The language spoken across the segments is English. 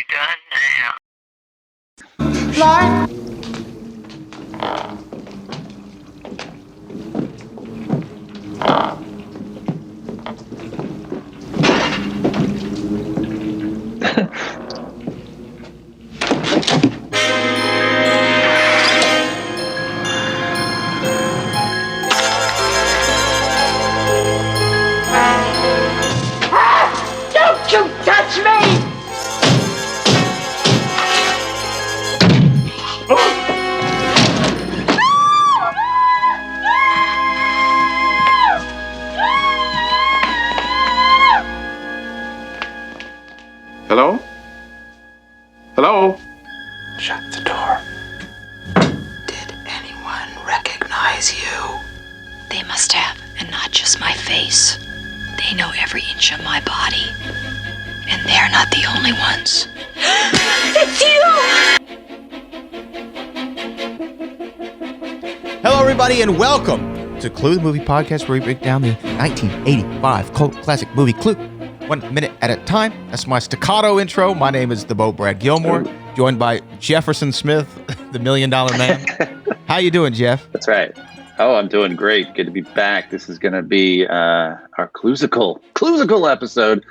you done now? Fly. Don't you touch me! Hello? Hello? Shut the door. Did anyone recognize you? They must have, and not just my face. They know every inch of my body. And they're not the only ones. It's you! Hello, everybody, and welcome to Clue, the movie podcast where we break down the 1985 cult classic movie Clue, 1 minute at a time. That's my staccato intro. My name is the Bo Brad Gilmore, joined by Jefferson Smith, the $1 Million Man. How you doing, Jeff? That's right. Oh, I'm doing great. Good to be back. This is going to be our Cluesical episode.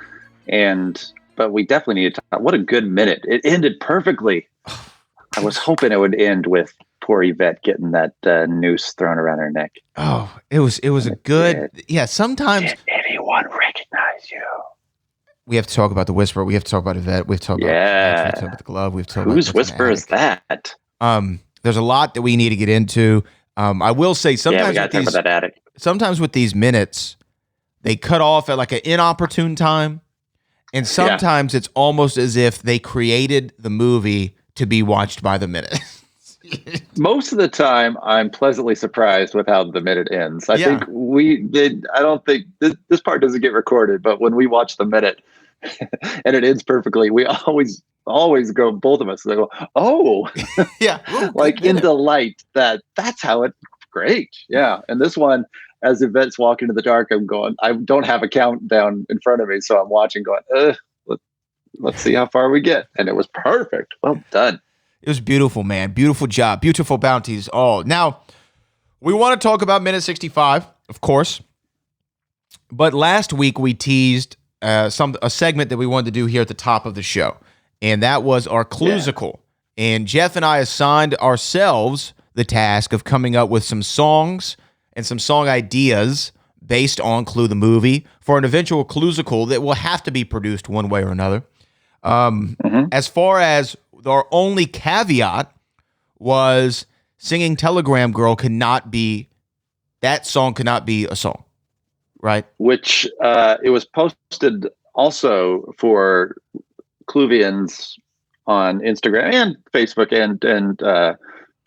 But we definitely need to talk. What a good minute. It ended perfectly. I was hoping it would end with poor Yvette getting that noose thrown around her neck. Oh, it was a good, yeah, sometimes. Did anyone recognize you? We have to talk about the Whisperer. We have to talk about Yvette. We have to talk about, we have to talk about the glove. We have to talk Whose about Whisper is that? There's a lot that we need to get into. I will say We sometimes got to talk about that attic. sometimes with these minutes, they cut off at like an inopportune time. And sometimes it's almost as if they created the movie to be watched by the minute. Most of the time, I'm pleasantly surprised with how the minute ends. I think we did. I don't think this part doesn't get recorded, but when we watch the minute and it ends perfectly, we always go, both of us, they go, oh, Yeah. like in delight that's how it's great. Yeah. And this one, as Yvette's walking in the dark, I'm going, I don't have a countdown in front of me. So I'm watching going, let's see how far we get. And it was perfect. Well done. It was beautiful, man. Beautiful job. Beautiful bounties. All. Now, we want to talk about minute 65, of course. But last week we teased a segment that we wanted to do here at the top of the show. And that was our Cluesical. Yeah. And Jeff and I assigned ourselves the task of coming up with some songs and some song ideas based on Clue the movie for an eventual Cluesical that will have to be produced one way or another. As far as our only caveat was Singing Telegram Girl that song cannot be a song, right? Which it was posted also for Cluvians on Instagram and Facebook and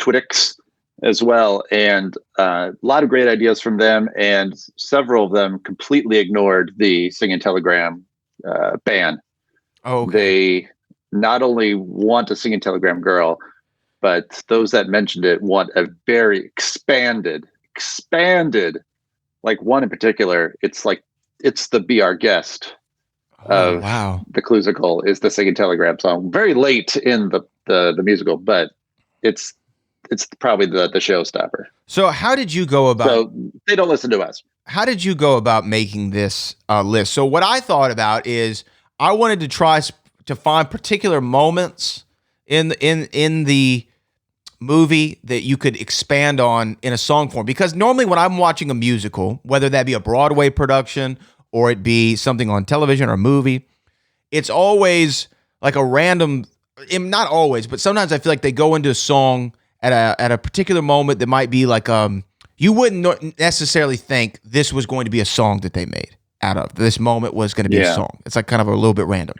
Twitix as well. And a lot of great ideas from them. And several of them completely ignored the Singing Telegram ban. Oh, okay. They not only want a Singing Telegram Girl, but those that mentioned it want a very expanded, like one in particular. It's the Be Our Guest of the Cluesical is the Singing Telegram song. Very late in the musical, but it's probably the showstopper. So how did you go about? So they don't listen to us. How did you go about making this list? So what I thought about is I wanted to try to find particular moments in the movie that you could expand on in a song form. Because normally when I'm watching a musical, whether that be a Broadway production or it be something on television or a movie, it's always like a random, not always, but sometimes I feel like they go into a song at a particular moment that might be like, you wouldn't necessarily think this was going to be a song that they made out of. This moment was going to be a song. It's like kind of a little bit random.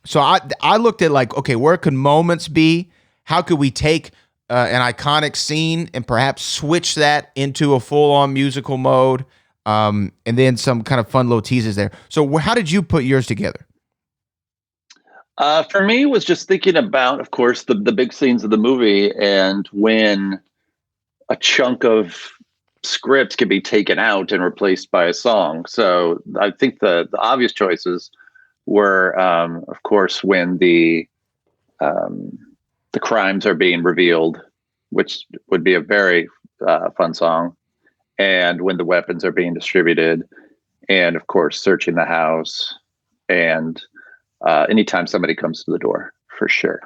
So I looked at like, okay, where could moments be? How could we take an iconic scene and perhaps switch that into a full-on musical mode? And then some kind of fun little teases there. So how did you put yours together? For me, it was just thinking about, of course, the big scenes of the movie and when a chunk of script can be taken out and replaced by a song. So I think the obvious choices were, of course, when the crimes are being revealed, which would be a very fun song, and when the weapons are being distributed, and of course, searching the house, and anytime somebody comes to the door, for sure.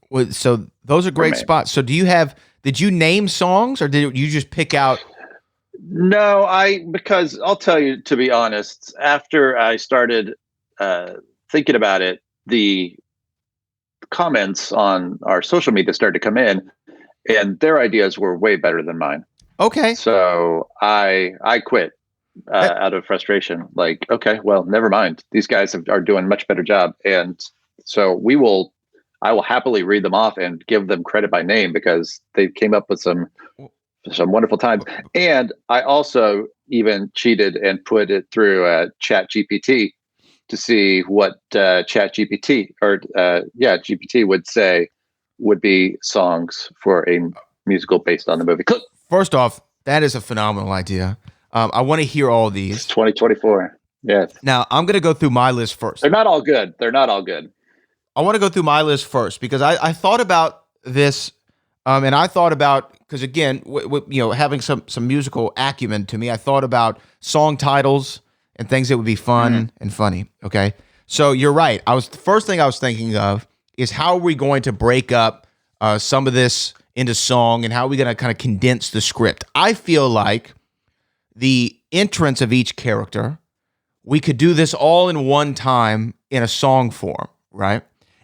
Well, so those are great spots. So did you name songs, or did you just pick out? No, because I'll tell you, to be honest, after I started thinking about it, the comments on our social media started to come in, and their ideas were way better than mine. Okay. So I quit out of frustration. Like, okay, well, never mind. These guys are doing a much better job, and so I will happily read them off and give them credit by name, because they came up with some wonderful times. And I also even cheated and put it through Chat GPT to see what Chat GPT GPT would say would be songs for a musical based on the movie. First off, that is a phenomenal idea. I want to hear all these. It's 2024. Yes. Now, I'm going to go through my list first. They're not all good. I want to go through my list first, because I thought about this, and I thought about, because again, having some musical acumen to me, I thought about song titles and things that would be fun and funny. Okay, so you're right. The first thing I was thinking of is, how are we going to break up some of this into song, and how are we going to kind of condense the script? I feel like the entrance of each character, we could do this all in one time in a song form, right?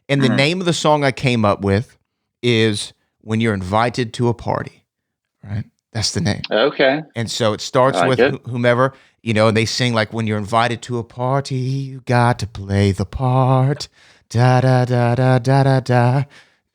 And the name of the song I came up with is "When You're Invited to a Party," right? That's the name. Okay. And so it starts with whomever, and they sing like, "When you're invited to a party, you got to play the part. Da da da da da da da.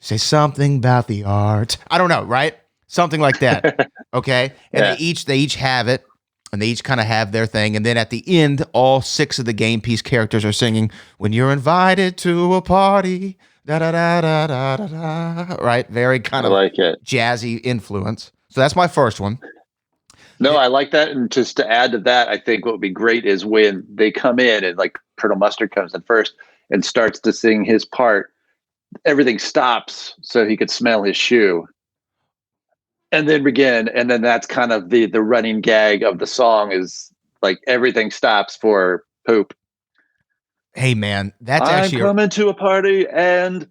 Say something about the art." I don't know, right? Something like that. Okay. And they each have it, and they each kind of have their thing. And then at the end, all 6 of the game piece characters are singing, "When you're invited to a party, da da da da da da da." Right? Very kind of like it. Jazzy influence. So that's my first one. No, I like that. And just to add to that, I think what would be great is when they come in and like Colonel Mustard comes in first and starts to sing his part, everything stops so he could smell his shoe. And then begin, and then that's kind of the running gag of the song, is like everything stops for poop. Hey man, that's I'm actually coming to a party, and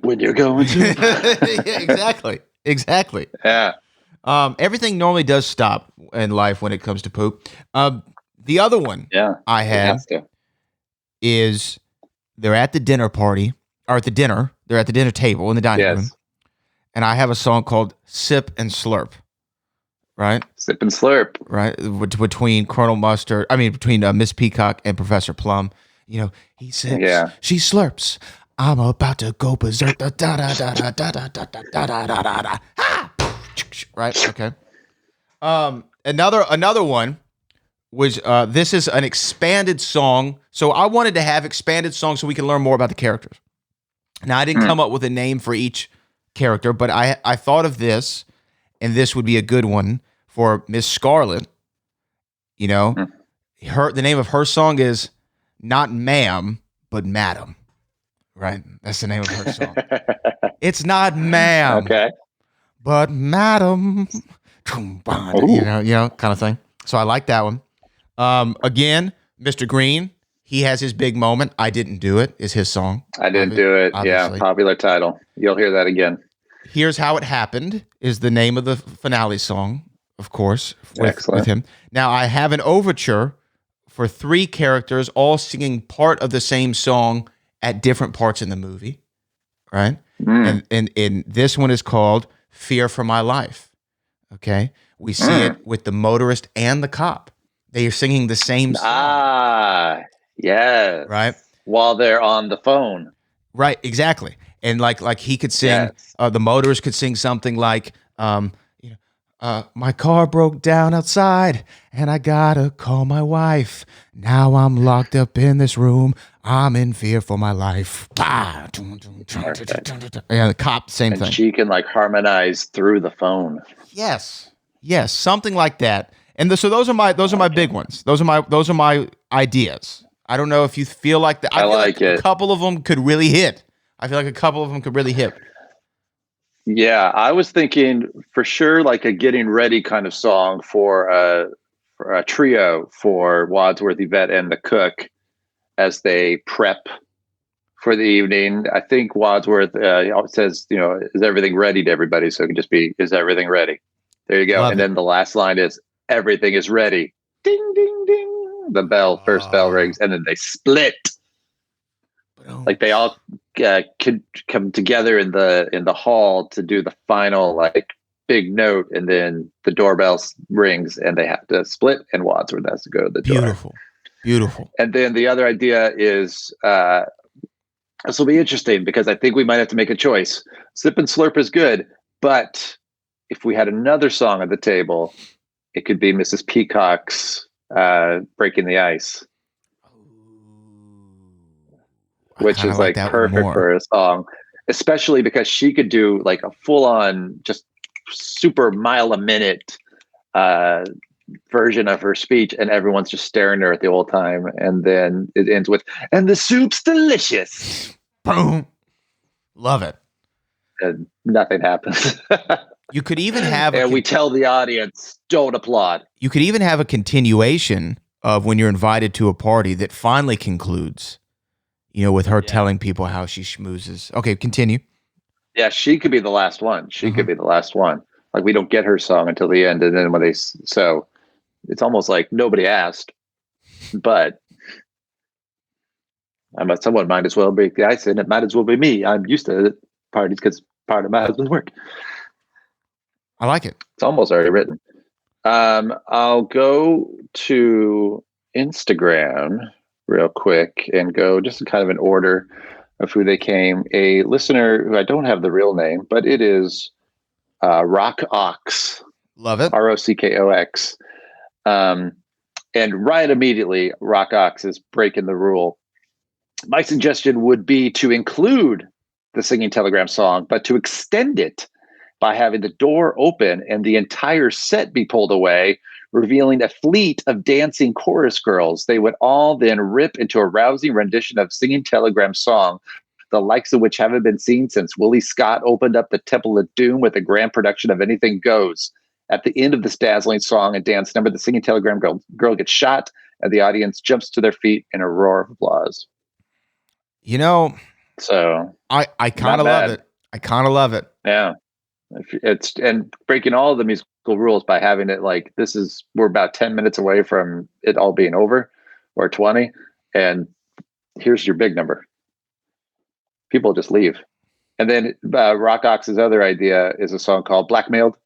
when you're going to yeah, exactly. Yeah. Everything normally does stop in life when it comes to poop. The other one I have is, they're at the dinner party, or at the dinner. They're at the dinner table in the dining room. And I have a song called "Sip and Slurp." Right? Sip and Slurp. Right? Between Miss Peacock and Professor Plum. He sips, she slurps. I'm about to go berserk. Da da da da da da da da da da da da. Right? Okay. Another one was, this is an expanded song. So I wanted to have expanded songs so we can learn more about the characters. Now, I didn't come up with a name for each character, but I thought of this, and this would be a good one for Miss Scarlet. The name of her song is not "Ma'am," but "Madam." Right? That's the name of her song. It's not "Ma'am," but "Madam." Kind of thing. So I like that one. Again, Mr. Green, he has his big moment. "I Didn't Do It" is his song. I didn't do it. Obviously. Yeah, popular title. You'll hear that again. "Here's How It Happened" is the name of the finale song, of course, with him. Now, I have an overture for 3 characters, all singing part of the same song at different parts in the movie, right? And this one is called "Fear for My Life." Okay? We see it with the motorist and the cop. They are singing the same song. Yes. Right? While they're on the phone. Right, exactly. And like he could sing, the motorist could sing something like, "My car broke down outside and I gotta call my wife. Now I'm locked up in this room. I'm in fear for my life." Yeah, the cop, same thing. And she can like harmonize through the phone. Yes, something like that. And so those are my big ones. Those are my ideas. I don't know if you feel like that. I feel like it. A couple of them could really hit. Yeah, I was thinking for sure like a getting ready kind of song for a trio for Wadsworth, Yvette, and the cook as they prep for the evening. I think Wadsworth says, is everything ready to everybody? So it can just be, is everything ready? There you go. Love and it. Then the last line is, everything is ready. Ding, ding, ding. The first bell rings, and then they split. Like they all could come together in the hall to do the final like big note, and then the doorbell rings, and they have to split, and Wadsworth has to go to the door. Beautiful. And then the other idea is this will be interesting because I think we might have to make a choice. Sip and Slurp is good, but if we had another song at the table, it could be Mrs. Peacock's Breaking the Ice, which is like perfect for a song, especially because she could do like a full on just super mile a minute version of her speech, and everyone's just staring at her the whole time. And then it ends with, and the soup's delicious. Boom. Love it. And nothing happens. You could even have and we tell the audience, don't applaud. You could even have a continuation of when you're invited to a party that finally concludes, with her telling people how she schmoozes. Okay, continue. Yeah, she could be the last one. Could be the last one. Like we don't get her song until the end, and then when so it's almost like nobody asked, but someone might as well break the ice, and it might as well be me. I'm used to parties because part of my husband's work. I like it. It's almost already written. I'll go to Instagram real quick and go just kind of in order of who they came. A listener who I don't have the real name, but it is Rock Ox. Love it. ROCKOX. And right immediately, Rock Ox is breaking the rule. My suggestion would be to include the Singing Telegram song, but to extend it by having the door open and the entire set be pulled away, revealing a fleet of dancing chorus girls. They would all then rip into a rousing rendition of Singing Telegram song, the likes of which haven't been seen since Willie Scott opened up the Temple of Doom with a grand production of Anything Goes. At the end of this dazzling song and dance number, the Singing Telegram girl gets shot, and the audience jumps to their feet in a roar of applause. So I kind of love it. I kind of love it. Yeah. And breaking all of the musical rules by having it like we're about 10 minutes away from it all being over, or 20, and here's your big number. People just leave. And then Rock Ox's other idea is a song called Blackmailed,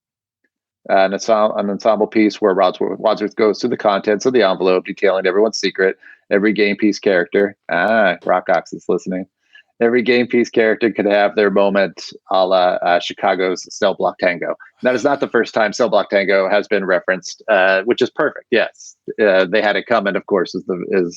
an ensemble piece where Wadsworth goes through the contents of the envelope, detailing everyone's secret. Every game piece character, Rock Ox is listening. Every game piece character could have their moment a la Chicago's Cell Block Tango. That is not the first time Cell Block Tango has been referenced, which is perfect. Yes, they had it coming, of course, is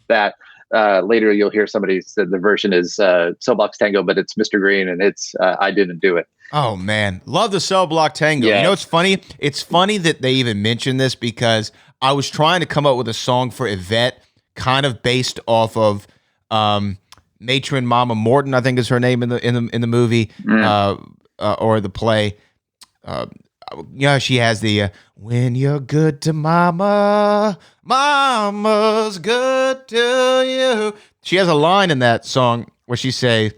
that. Later, you'll hear somebody said the version is Cell Block Tango, but it's Mr. Green, and it's I Didn't Do It. Oh, man. Love the Cell Block Tango. Yeah. You know what's funny? It's funny that they even mentioned this because I was trying to come up with a song for Yvette kind of based off of Matron Mama Morton, I think is her name in the movie or the play. She has the when you're good to mama, mama's good to you. She has a line in that song where she says,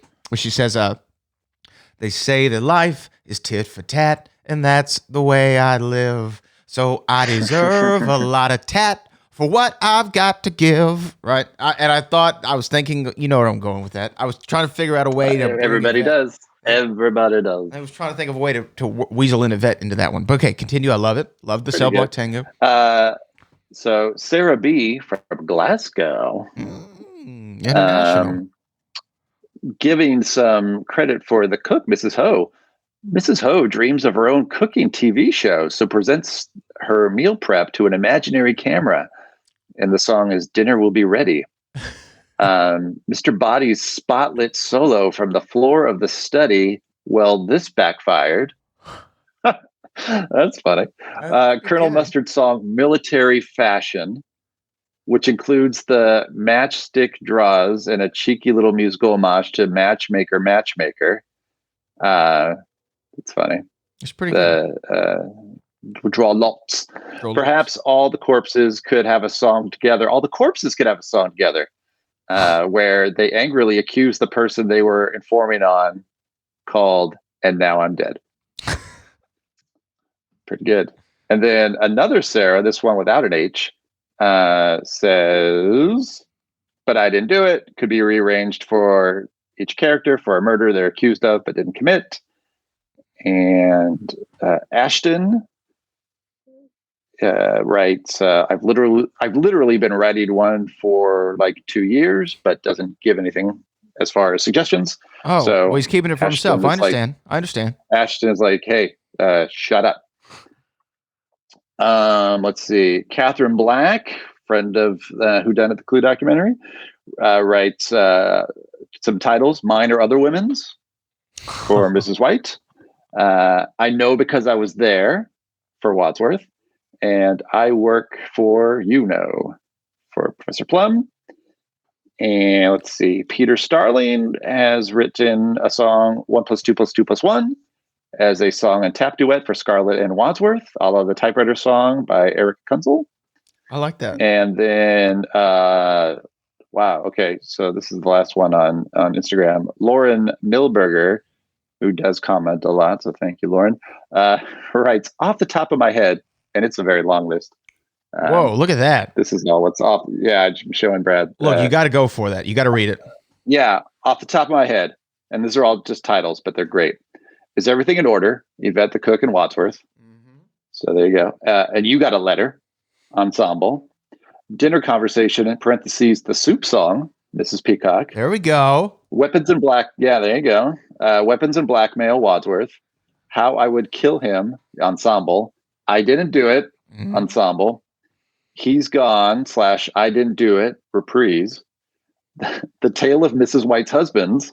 they say that life is tit for tat, and that's the way I live. So I deserve a lot of tat for what I've got to give, right? I was thinking, you know where I'm going with that. I was trying to figure out a way to. Everybody does. Everybody does. I was trying to think of a way to weasel in Yvette into that one. But okay, continue. I love it. Love the Cell Block Tango. So Sarah B. from Glasgow, international. Giving some credit for the cook, Mrs. Ho. Mrs. Ho dreams of her own cooking TV show, so presents her meal prep to an imaginary camera. And the song is Dinner Will Be Ready. Mr. Body's spotlit solo from the floor of the study. Well, this backfired. That's funny. That's pretty Colonel good. Mustard's song "Military Fashion," which includes the matchstick draws and a cheeky little musical homage to Matchmaker, Matchmaker. It's funny. It's pretty good. Draw lots. Draw Perhaps all the corpses could have a song together. All the corpses could have a song together, where they angrily accuse the person they were informing on, called "And Now I'm Dead." Pretty good. And then another Sarah, this one without an H, says, "But I didn't do it." Could be rearranged for each character for a murder they're accused of but didn't commit. And Ashton writes, I've literally been writing one for like 2 years, but doesn't give anything as far as suggestions. Oh, so well, he's keeping it for himself. I Ashton is understand. I understand. Ashton is like, hey, shut up. Let's see. Catherine Black, friend of Who Done It, the Clue documentary, writes some titles: "Mine or Other Women's" for Mrs. White. "I Know Because I Was There" for Wadsworth. And "I Work for for Professor Plum. And let's see. Peter Starling has written a song, 1 + 2 + 2 + 1, as a song and tap duet for Scarlett and Wadsworth, a la the typewriter song by Eric Kunzel. I like that. And then, wow, okay, so this is the last one on Instagram. Lauren Milberger, who does comment a lot, so thank you, Lauren, writes, "Off the top of my head," and it's a very long list. Whoa, look at that. This is all what's off. Yeah, I'm showing Brad. Look, you got to go for that. You got to read it. Yeah, off the top of my head, and these are all just titles, but they're great. "Is Everything in Order?" Yvette the Cook and Wadsworth. Mm-hmm. So there you go. "And You Got a Letter," Ensemble. "Dinner Conversation," in parentheses, "The Soup Song," Mrs. Peacock. There we go. "Weapons and Black." Yeah, there you go. "Weapons and Blackmail," Wadsworth. "How I Would Kill Him," Ensemble. "I Didn't Do It," Ensemble. "He's Gone" / "I Didn't Do It," Reprise. "The Tale of Mrs. White's Husbands,"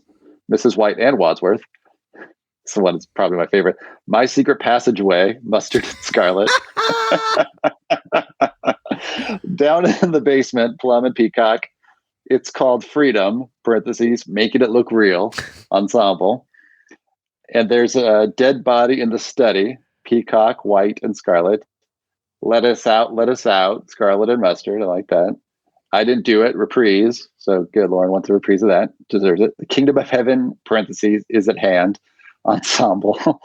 Mrs. White and Wadsworth. This one is probably my favorite. "My Secret Passageway," Mustard and Scarlett. "Down in the Basement," Plum and Peacock. "It's Called Freedom," parentheses, "Making It Look Real," Ensemble. And there's a "Dead Body in the Study," Peacock, White, and Scarlett. Let Us Out," Scarlett and Mustard. I like that. "I Didn't Do It," Reprise. So good, Lauren wants a reprise of that. Deserves it. "The Kingdom of Heaven," parentheses, "Is at Hand," Ensemble.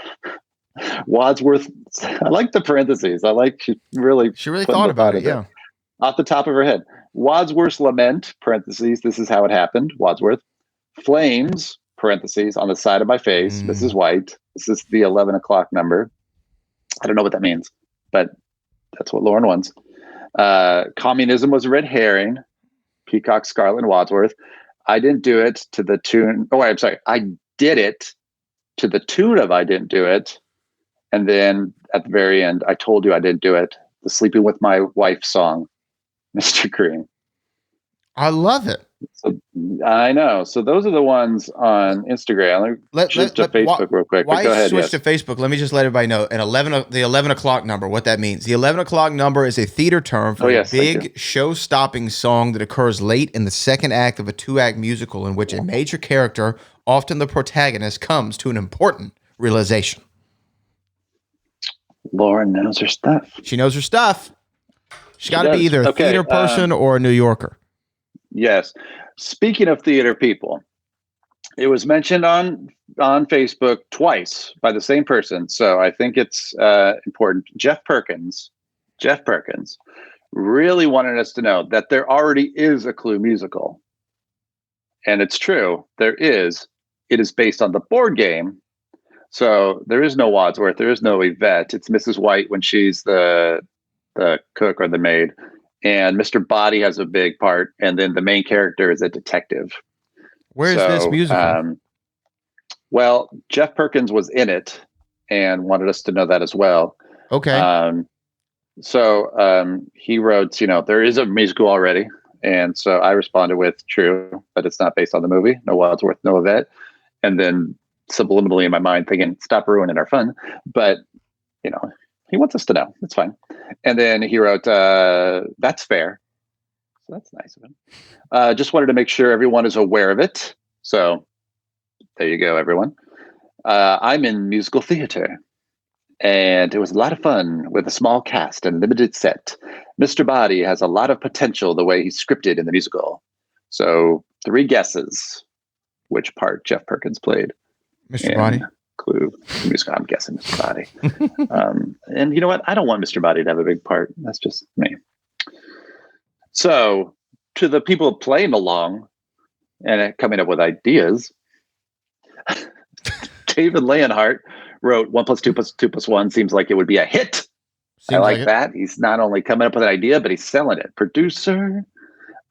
Wadsworth. I like the parentheses. I like she really thought about it. Yeah. Off the top of her head. "Wadsworth's Lament," parentheses, "This Is How It Happened," Wadsworth. "Flames," parentheses, "On the Side of My Face," Mrs. White. This is the 11 o'clock number. I don't know what that means, but that's what Lauren wants. "Communism Was a Red Herring," Peacock, Scarlett, and Wadsworth. "I Didn't Do It" to the tune. Oh, I'm sorry. "I Did It" to the tune of "I Didn't Do It." And then at the very end, "I Told You I Didn't Do It," the "Sleeping with My Wife" song, Mr. Green. I love it. So, I know. So those are the ones on Instagram. Let's switch to Facebook real quick. Why go ahead, switch to Facebook? Let me just let everybody know. The 11 o'clock number, what that means. The 11 o'clock number is a theater term for a big show-stopping song that occurs late in the second act of a 2-act musical in which a major character, often the protagonist, comes to an important realization. Lauren knows her stuff. She knows her stuff. She's got to be either a theater person or a New Yorker. Yes. Speaking of theater people, it was mentioned on Facebook twice by the same person. So I think it's important. Jeff Perkins really wanted us to know that there already is a Clue musical. And it's true. There is. It is based on the board game. So there is no Wadsworth. There is no Yvette. It's Mrs. White when she's the cook or the maid. And Mr. Body has a big part. And then the main character is a detective. Where is this musical? Well, Jeff Perkins was in it and wanted us to know that as well. Okay. So he wrote, there is a musical already. And so I responded with true, but it's not based on the movie. No Wadsworth, no Yvette. And then subliminally in my mind thinking, stop ruining our fun. But he wants us to know. It's fine. And then he wrote, "That's fair." So that's nice of him. Just wanted to make sure everyone is aware of it. So there you go, everyone. I'm in musical theater, and it was a lot of fun with a small cast and limited set. Mr. Body has a lot of potential the way he's scripted in the musical. So 3 guesses which part Jeff Perkins played. Mr. Body. Clue. Musical. I'm guessing Mr. Body. And you know what? I don't want Mr. Body to have a big part. That's just me. So to the people playing along and coming up with ideas, David Leonhardt wrote 1 + 2 + 2 + 1 seems like it would be a hit. Seems I like it. that. He's not only coming up with an idea, but he's selling it. Producer.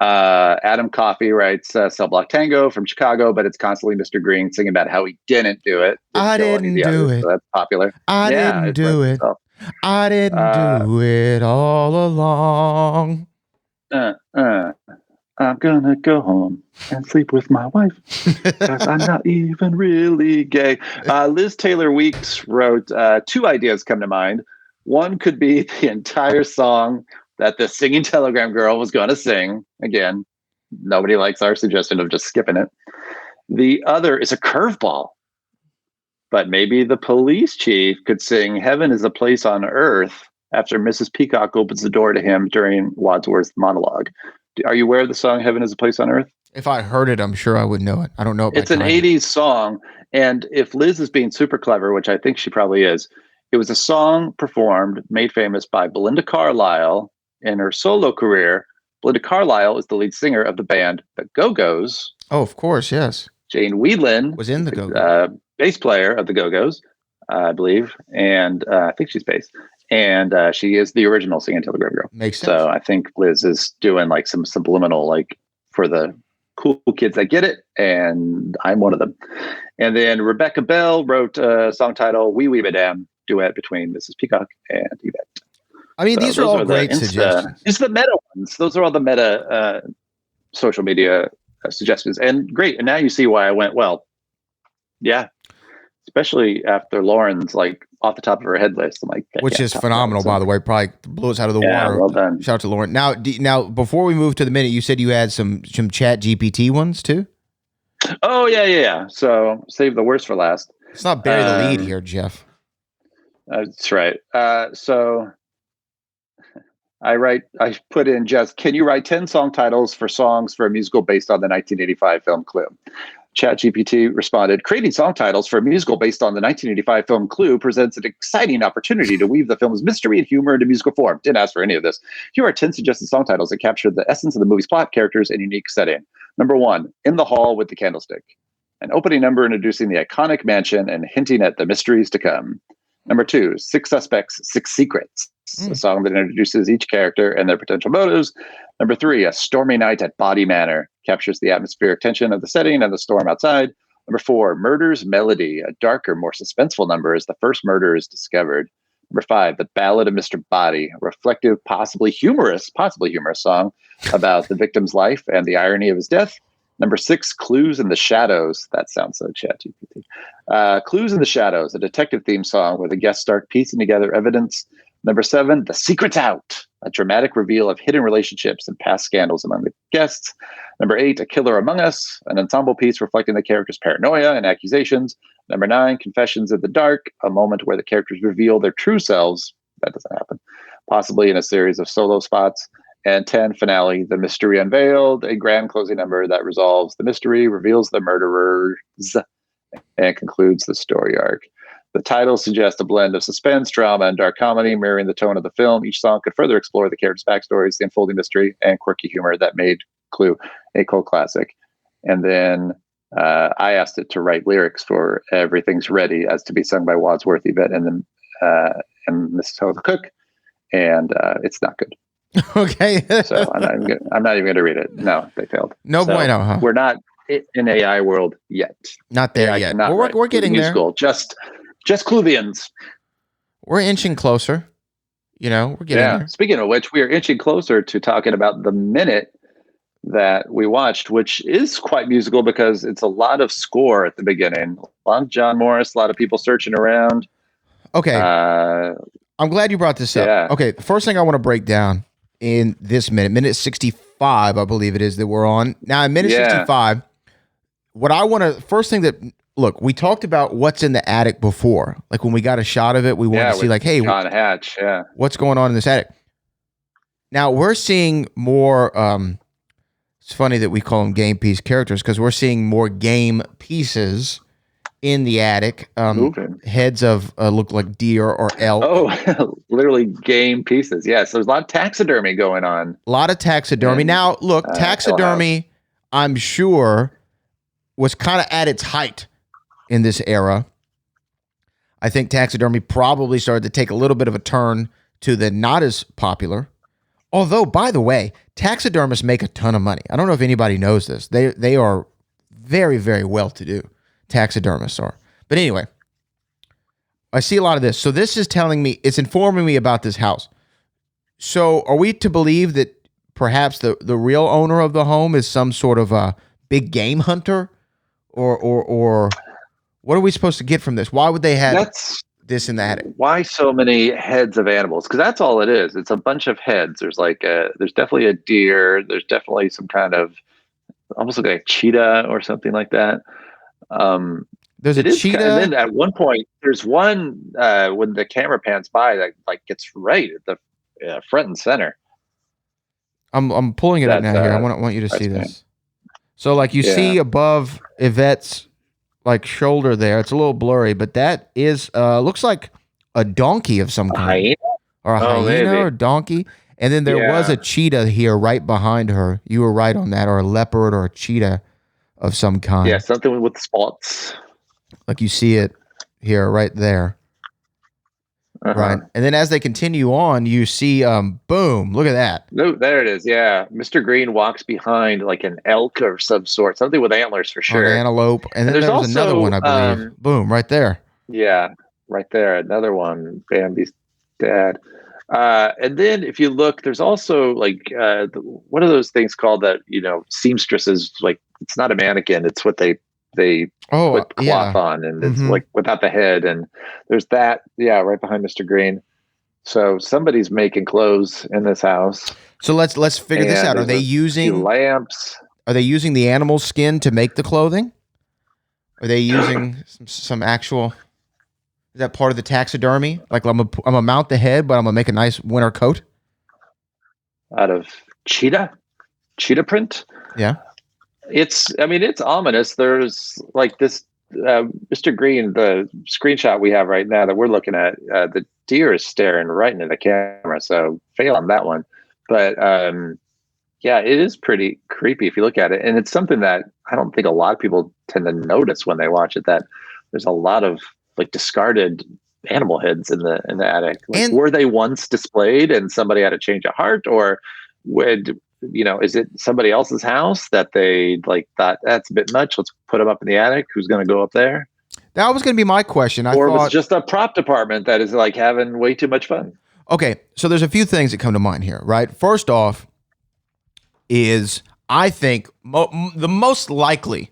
Adam Coffey writes Cell Block Tango from Chicago, but it's constantly Mr. Green singing about how he didn't do it. I didn't do it. So that's popular. I didn't do it. I didn't do it all along. I'm gonna go home and sleep with my wife because I'm not even really gay. Liz Taylor Weeks wrote 2 ideas come to mind. One could be the entire song that the singing telegram girl was going to sing. Again, nobody likes our suggestion of just skipping it. The other is a curveball, but maybe the police chief could sing "Heaven is a Place on Earth" after Mrs. Peacock opens the door to him during Wadsworth's monologue. Are you aware of the song "Heaven is a Place on Earth"? If I heard it, I'm sure I would know it. I don't know it by It's an timing. 80s song, and if Liz is being super clever, which I think she probably is, it was a song performed, made famous by Belinda Carlisle in her solo career. Belinda Carlisle is the lead singer of the band The Go-Go's. Oh, of course, yes. Jane Whelan Was in the Go-Go's. Bass player of the Go-Go's, I believe, and I think she's bass. And she is the original singing telegram girl. Makes sense. So I think Liz is doing like some subliminal, like for the cool kids that get it, and I'm one of them. And then Rebecca Bell wrote a song title "Wee Wee Madame," duet between Mrs. Peacock and Yvette. I mean, So these are all great These suggestions. are the meta ones. Those are all the meta social media suggestions, and great. And now you see why I went well. Yeah, especially after Lauren's like off the top of her head list. I'm like, Which is phenomenal, by the way. Probably blew us out of the water. Well done. Shout out to Lauren. Now, before we move to the minute, you said you had some Chat GPT ones too. Oh yeah. So save the worst for last. Let's not bury the lead here, Jeff. That's right. So I put in just, can you write 10 song titles for songs for a musical based on the 1985 film Clue? ChatGPT responded, creating song titles for a musical based on the 1985 film Clue presents an exciting opportunity to weave the film's mystery and humor into musical form. Didn't ask for any of this. Here are 10 suggested song titles that capture the essence of the movie's plot, characters, and unique setting. Number 1, In the Hall with the Candlestick. An opening number introducing the iconic mansion and hinting at the mysteries to come. Number 2, 6 Suspects, 6 Secrets. A song that introduces each character and their potential motives. Number 3, A Stormy Night at Body Manor. Captures the atmospheric tension of the setting and the storm outside. Number 4, Murder's Melody. A darker, more suspenseful number as the first murder is discovered. Number 5, The Ballad of Mr. Body. A reflective, possibly humorous song about the victim's life and the irony of his death. Number 6, Clues in the Shadows. That sounds so ChatGPT. Clues in the Shadows, a detective theme song where the guests start piecing together evidence. Number 7, The Secret's Out, a dramatic reveal of hidden relationships and past scandals among the guests. Number 8, A Killer Among Us, an ensemble piece reflecting the characters' paranoia and accusations. Number 9, Confessions in the Dark, a moment where the characters reveal their true selves. That doesn't happen. Possibly in a series of solo spots. And 10, Finale, The Mystery Unveiled, a grand closing number that resolves the mystery, reveals the murderers, and concludes the story arc. The title suggests a blend of suspense, drama, and dark comedy, mirroring the tone of the film. Each song could further explore the characters' backstories, the unfolding mystery, and quirky humor that made Clue a cult classic. And then I asked it to write lyrics for Everything's Ready as to be sung by Wadsworth, Yvette, and Mrs. Ho the Cook. And it's not good. Okay. So I'm not even going to read it. No, they failed. No so bueno, huh? We're not in AI world yet. Not there yet. We're getting there. Just Cluvians. We're inching closer. We're getting there. Speaking of which, we are inching closer to talking about the minute that we watched, which is quite musical because it's a lot of score at the beginning. A lot of John Morris, a lot of people searching around. Okay. Uh, I'm glad you brought this up. Yeah. Okay, the first thing I want to break down in this minute 65, I believe it is that we're on. Now, in minute 65, what I want to, first thing that, look, we talked about what's in the attic before. Like when we got a shot of it, we wanted to see like, hey, John Hatch, what's going on in this attic? Now, we're seeing more, it's funny that we call them game piece characters because we're seeing more game pieces in the attic, heads of look like deer or elk. Oh, literally game pieces. Yes, there's a lot of taxidermy going on. A lot of taxidermy. Now, look, taxidermy, I'm sure, was kind of at its height in this era. I think taxidermy probably started to take a little bit of a turn to the not as popular. Although, by the way, taxidermists make a ton of money. I don't know if anybody knows this. They are very, very well-to-do. Taxidermists are. But anyway, I see a lot of this. So this is telling me, it's informing me about this house. So are we to believe that perhaps the real owner of the home is some sort of a big game hunter? Or what are we supposed to get from this? Why would they have this in the attic? Why so many heads of animals? Because that's all it is. It's a bunch of heads. There's there's definitely a deer. There's definitely some kind of almost like a cheetah or something like that. There's a cheetah, and then at one point, there's one when the camera pans by that like gets right at the front and center. I'm pulling it up now here. I want you to see this. So like you see above Yvette's like shoulder there. It's a little blurry, but that is looks like a donkey of some kind, hyena? Or a hyena or donkey. And then there was a cheetah here right behind her. You were right on that, or a leopard or a cheetah of some kind. Yeah, something with spots. Like you see it here, right there. Right. And then as they continue on, you see, boom, look at that. No, there it is. Yeah. Mr. Green walks behind like an elk or some sort, something with antlers for sure. An antelope. And then there's also another one, I believe. Boom, right there. Yeah, right there. Another one, Bambi's dad. And then if you look, there's also like, what are those things called that, seamstresses, like, it's not a mannequin. It's what they put cloth on, and it's like without the head. And there's that, right behind Mr. Green. So somebody's making clothes in this house. So let's figure this out. Are they using lamps? Are they using the animal skin to make the clothing? Are they using some actual? Is that part of the taxidermy? Like I'm gonna mount the head, but I'm gonna make a nice winter coat out of cheetah print. Yeah. It's ominous. There's like this, Mr. Green, the screenshot we have right now that we're looking at, the deer is staring right into the camera. So fail on that one. But it is pretty creepy if you look at it. And it's something that I don't think a lot of people tend to notice when they watch it, that there's a lot of like discarded animal heads in the attic. Like, were they once displayed and somebody had to change a heart, or is it somebody else's house that they like thought that's a bit much, let's put them up in the attic? Who's going to go up there? That was going to be my question. Or it was just a prop department that is like having way too much fun. Okay, so there's a few things that come to mind here, right? First off is I think the most likely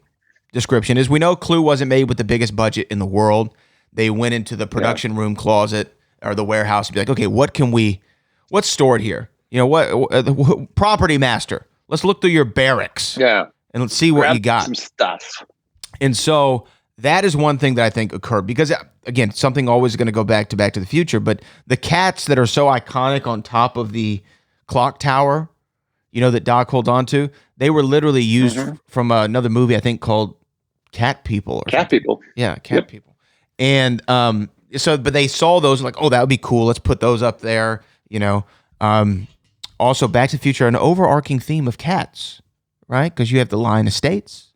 description is we know Clue wasn't made with the biggest budget in the world. They went into the production room closet or the warehouse and be like, okay, what's stored here? What property master? Let's look through your barracks. Yeah. And let's see what you got. Some stuff. And so that is one thing that I think occurred because, again, something always going to go back to the Future, but the cats that are so iconic on top of the clock tower, that Doc holds on to, they were literally used from another movie, I think, called Cat People. Cat People. Yeah, Cat People. And but they saw those and like, oh, that would be cool. Let's put those up there, Also, Back to the Future, an overarching theme of cats, right? Because you have the Lion Estates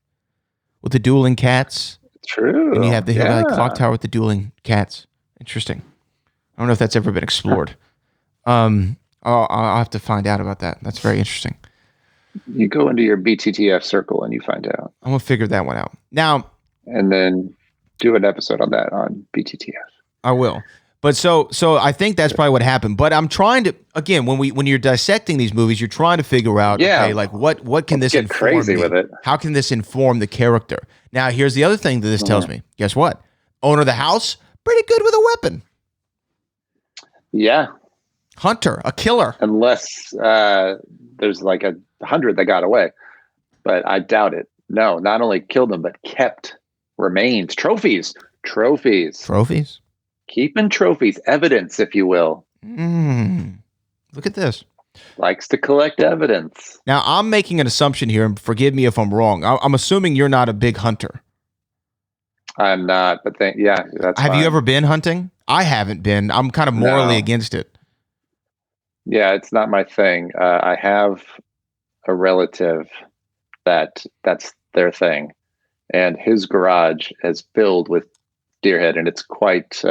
with the dueling cats. True. And you have the clock tower with the dueling cats. Interesting. I don't know if that's ever been explored. I'll have to find out about that. That's very interesting. You go into your BTTF circle and you find out. I'm going to figure that one out. Now. And then do an episode on that on BTTF. I will. But so I think that's probably what happened. But I'm trying to, again, when you're dissecting these movies, you're trying to figure out, okay, like what can this inform crazy me? With it. How can this inform the character? Now, here's the other thing that this tells me. Guess what? Owner of the house, pretty good with a weapon. Yeah. Hunter, a killer. Unless there's like 100 that got away. But I doubt it. No, not only killed them, but kept remains, trophies. Trophies? Keeping trophies, evidence, if you will. Look at this. Likes to collect evidence. Now, I'm making an assumption here, and forgive me if I'm wrong. I'm assuming you're not a big hunter. I'm not, but that's Have fine. you ever been hunting? I haven't been. I'm kind of morally No. against it. Yeah, it's not my thing. I have a relative that's their thing, and his garage is filled with deer head, and it's quite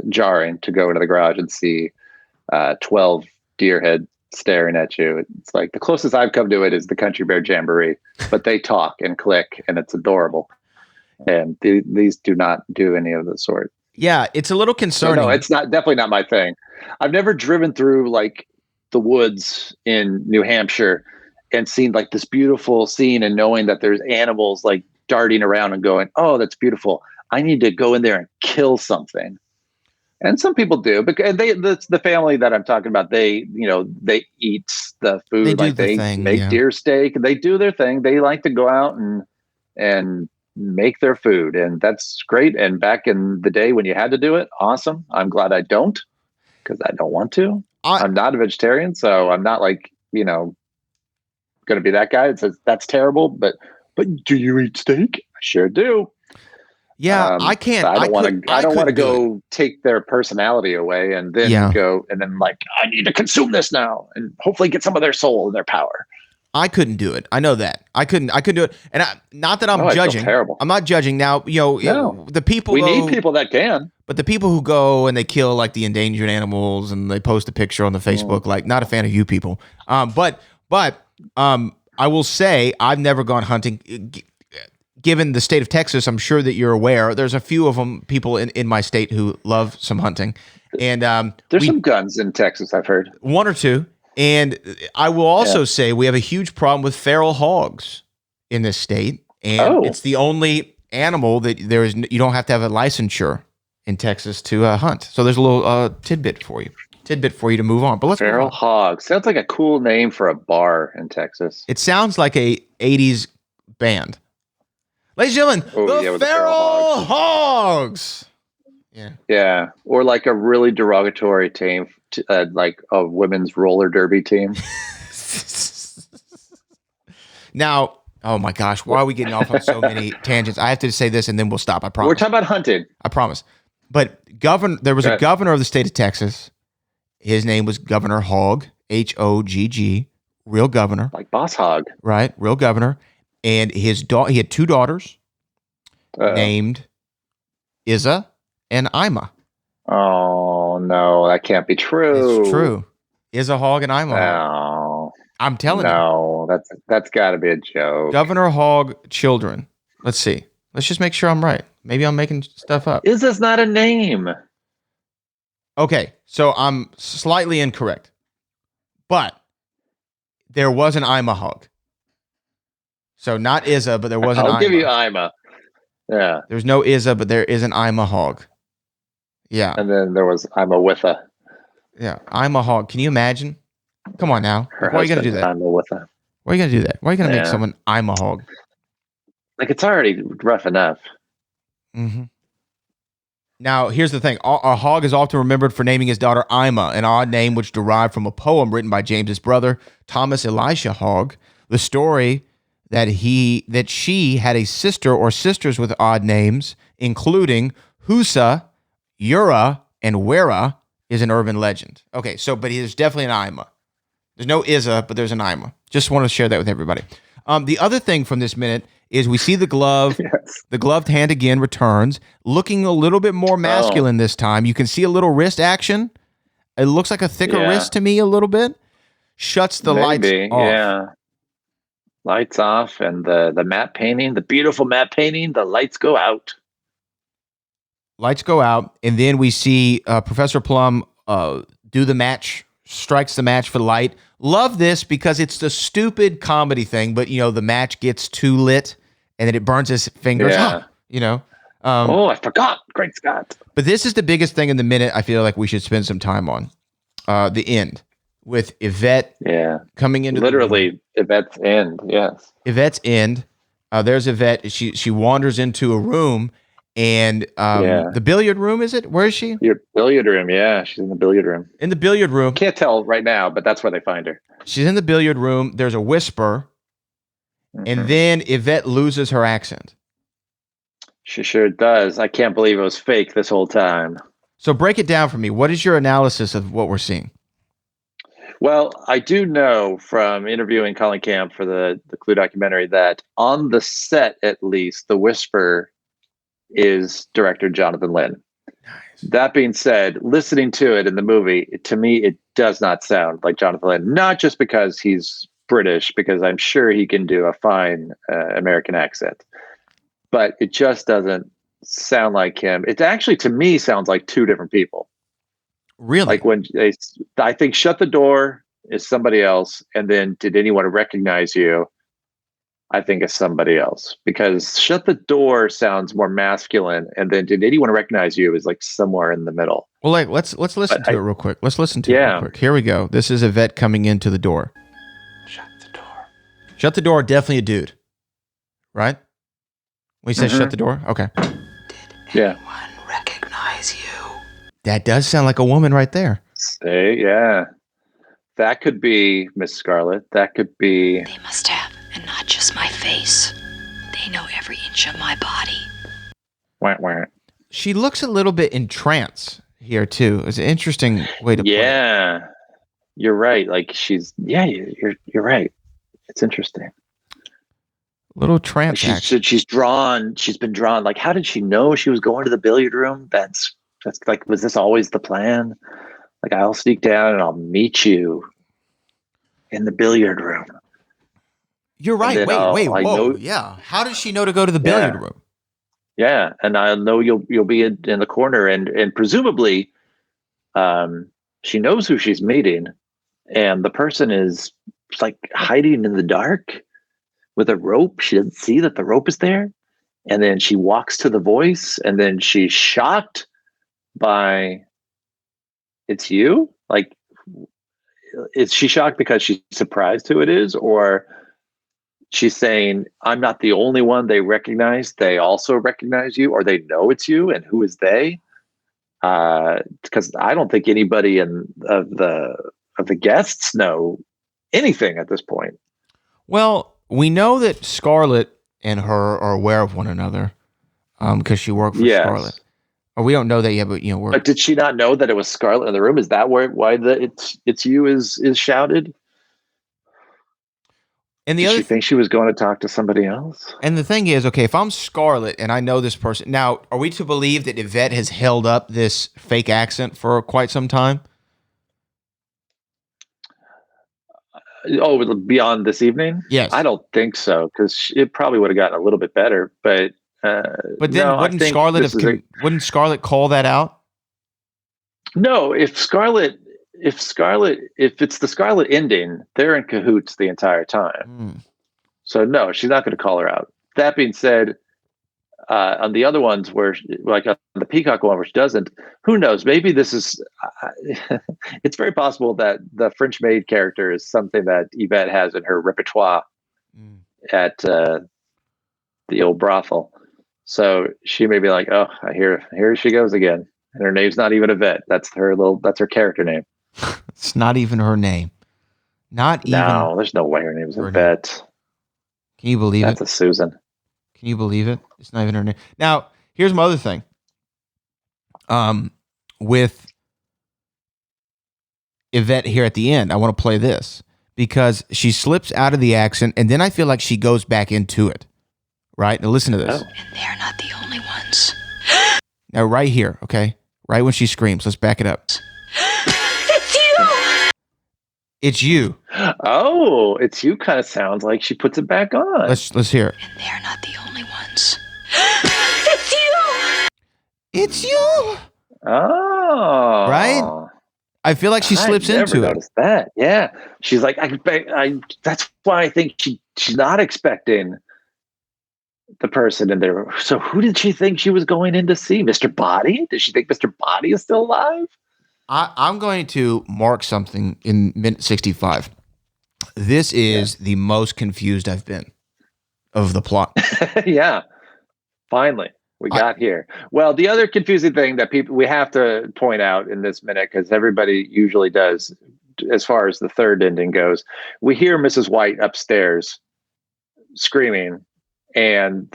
jarring to go into the garage and see 12 deer head staring at you. It's like the closest I've come to it is the Country Bear Jamboree, but they talk and click, and it's adorable. And these do not do any of the sort. Yeah, it's a little concerning. No, it's definitely not my thing. I've never driven through like the woods in New Hampshire and seen like this beautiful scene and knowing that there's animals like darting around and going, oh, that's beautiful. I need to go in there and kill something. And some people do, because the family that I'm talking about, they eat the food, they make deer steak, they do their thing. They like to go out and make their food, and that's great. And back in the day when you had to do it, awesome. I'm glad I don't, because I don't want to. I'm not a vegetarian, so I'm not like, going to be that guy that says that's terrible. But do you eat steak? I sure do. Yeah, I can't. I don't want to go take their personality away and then go and then like, I need to consume this now and hopefully get some of their soul and their power. I couldn't do it. I know that. I couldn't do it. And not that I'm judging. I feel terrible. I'm not judging. Now, the people we need people that can. But the people who go and they kill like the endangered animals and they post a picture on the Facebook, like, not a fan of you people. But I will say I've never gone hunting. Given the state of Texas, I'm sure that you're aware. There's a few of them, people in my state who love some hunting, and there's some guns in Texas. I've heard one or two. And I will also say we have a huge problem with feral hogs in this state, and it's the only animal that you don't have to have a licensure in Texas to hunt. So there's a little tidbit for you to move on. But let's feral hog sounds like a cool name for a bar in Texas. It sounds like a 80s band. Ladies and gentlemen, the feral hogs. Yeah. Or like a really derogatory team, like a women's roller derby team. Now, oh my gosh, why are we getting off on so many tangents? I have to say this and then we'll stop. I promise. We're talking about hunting. I promise. But there was a governor of the state of Texas. His name was Governor Hogg, Hogg, real governor. Like Boss Hogg. Right, real governor. And he had two daughters named Izza and Ima. Oh, no, that can't be true. It's true. Izza Hogg and Ima Hogg. I'm telling you. No, that's got to be a joke. Governor Hogg children. Let's see. Let's just make sure I'm right. Maybe I'm making stuff up. Izza's not a name. Okay, so I'm slightly incorrect. But there was an Ima Hogg. So not Izza, but there was an Ima. I'll give you Ima. Yeah. There's no Izza, but there is an Ima Hogg. Yeah. And then there was Ima Witha. Yeah, Ima Hogg. Can you imagine? Come on now. Why are you going to do that? Ima Witha. Why are you going to do that? Why are you going to make someone Ima Hogg? Like, it's already rough enough. Mm-hmm. Now, here's the thing. A Hogg is often remembered for naming his daughter Ima, an odd name which derived from a poem written by James's brother, Thomas Elisha Hogg. The story that she had a sister or sisters with odd names, including Husa, Ura, and Wera, is an urban legend. Okay, but there's definitely an Ima. There's no Izza, but there's an Ima. Just want to share that with everybody. The other thing from this minute is we see the glove. Yes. The gloved hand again returns, looking a little bit more masculine this time. You can see a little wrist action. It looks like a thicker wrist to me a little bit. Shuts the lights off. Yeah. Lights off, and the matte painting, the beautiful matte painting, the lights go out. Lights go out, and then we see Professor Plum do the match, strikes the match for the light. Love this because it's the stupid comedy thing, but the match gets too lit, and then it burns his fingers. Yeah. I forgot. Great Scott. But this is the biggest thing in the minute I feel like we should spend some time on. the end with Yvette coming into the room. Literally Yvette's end. Yes. Yvette's end. There's Yvette. She wanders into a room, and the billiard room, is it? Where is she? Your billiard room. Yeah, she's in the billiard room. In the billiard room. Can't tell right now, but that's where they find her. She's in the billiard room. There's a whisper, and then Yvette loses her accent. She sure does. I can't believe it was fake this whole time. So break it down for me. What is your analysis of what we're seeing? Well, I do know from interviewing Colin Camp for the Clue documentary that on the set, at least, the whisper is director Jonathan Lynn. Nice. That being said, listening to it in the movie, to me, it does not sound like Jonathan Lynn. Not just because he's British, because I'm sure he can do a fine American accent, but it just doesn't sound like him. It actually, to me, sounds like two different people. Really? Like when I think "Shut the Door" is somebody else, and then "Did anyone recognize you?" I think is somebody else, because "Shut the Door" sounds more masculine, and then "Did anyone recognize you?" is like somewhere in the middle. Well, like let's listen to it real quick. Let's listen to it real quick. Here we go. This is Yvette coming into the door. Shut the door. Shut the door. Definitely a dude, right? When he says "shut the door," okay. Did anyone recognize you? That does sound like a woman right there. Say, yeah. That could be Miss Scarlet. That could be... They must have, and not just my face. They know every inch of my body. Wah, wah. She looks a little bit in trance here, too. It's an interesting way to play it. Yeah. You're right. Like she's... Yeah, you're right. It's interesting. Little trance she's drawn. She's been drawn. Like, how did she know she was going to the billiard room? That's like, was this always the plan? Like, I'll sneak down and I'll meet you in the billiard room. You're right. Wait, whoa. Yeah. How does she know to go to the billiard room? Yeah. And I know you'll be in the corner, and presumably she knows who she's meeting, and the person is like hiding in the dark with a rope. She doesn't see that the rope is there. And then she walks to the voice, and then she's shocked by, "It's you?" Like, is she shocked because she's surprised who it is, or she's saying, "I'm not the only one they recognize. They also recognize you," or they know it's you, and who is they? Because I don't think anybody of the guests know anything at this point. Well, we know that Scarlett and her are aware of one another because she worked for Scarlett. Or we don't know that yet, but But did she not know that it was Scarlett in the room? Is that why the "it's you" is shouted? And did she think she was going to talk to somebody else? And the thing is, okay, if I'm Scarlett and I know this person, now are we to believe that Yvette has held up this fake accent for quite some time? Oh, beyond this evening? Yes. I don't think so, because it probably would have gotten a little bit better, but. But then wouldn't Scarlett call that out? No, if it's the Scarlett ending, they're in cahoots the entire time. So no, she's not going to call her out. That being said, on the other ones where, like on the Peacock one, which doesn't, who knows? Maybe this is. It's very possible that the French maid character is something that Yvette has in her repertoire at the old brothel. So she may be like, "Oh, here she goes again," and her name's not even Yvette. That's her character name. It's not even her name. No, there's no way her name's Yvette. Can you believe That's a Susan. Can you believe it? It's not even her name. Now, here's my other thing. With Yvette here at the end, I want to play this because she slips out of the accent, and then I feel like she goes back into it. Right? Now listen to this. And they're not the only ones. Now right here, okay? Right when she screams. Let's back it up. It's you! It's you. Oh, "it's you" kind of sounds like she puts it back on. Let's hear it. And they're not the only ones. It's you! It's you! Oh. Right? I feel like she slips into it. I never noticed that. Yeah. She's like, that's why I think she's not expecting the person in there. So who did she think she was going in to see? Mr. Body? Did she think Mr. Body is still alive? I'm going to mark something in minute 65. This is the most confused I've been of the plot. Yeah, finally we got here. Well, the other confusing thing that we have to point out in this minute, because everybody usually does, as far as the third ending goes, we hear Mrs. White upstairs screaming, and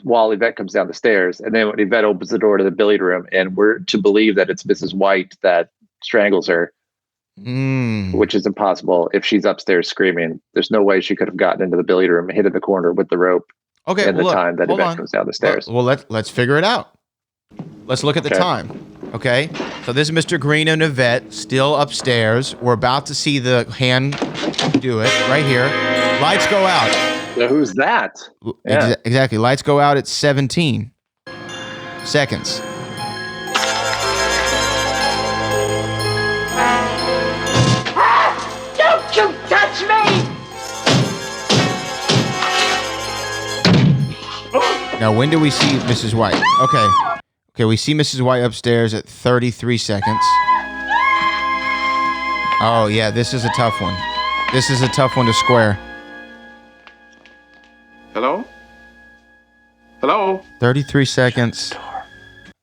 while Yvette comes down the stairs, and then when Yvette opens the door to the billiard room, and we're to believe that it's Mrs. White that strangles her, which is impossible. If she's upstairs screaming, there's no way she could have gotten into the billiard room, hit in the corner with the rope. Okay, in the time that Yvette comes down the stairs. Well, let's figure it out. Let's look at the time. Okay, so this is Mr. Green and Yvette still upstairs. We're about to see the hand do it right here. Lights go out. So who's that? Yeah. Exactly. Lights go out at 17 seconds. Don't you touch me! Now, when do we see Mrs. White? Okay, we see Mrs. White upstairs at 33 seconds. Oh, yeah, this is a tough one. This is a tough one to square. Hello? Hello? 33 seconds.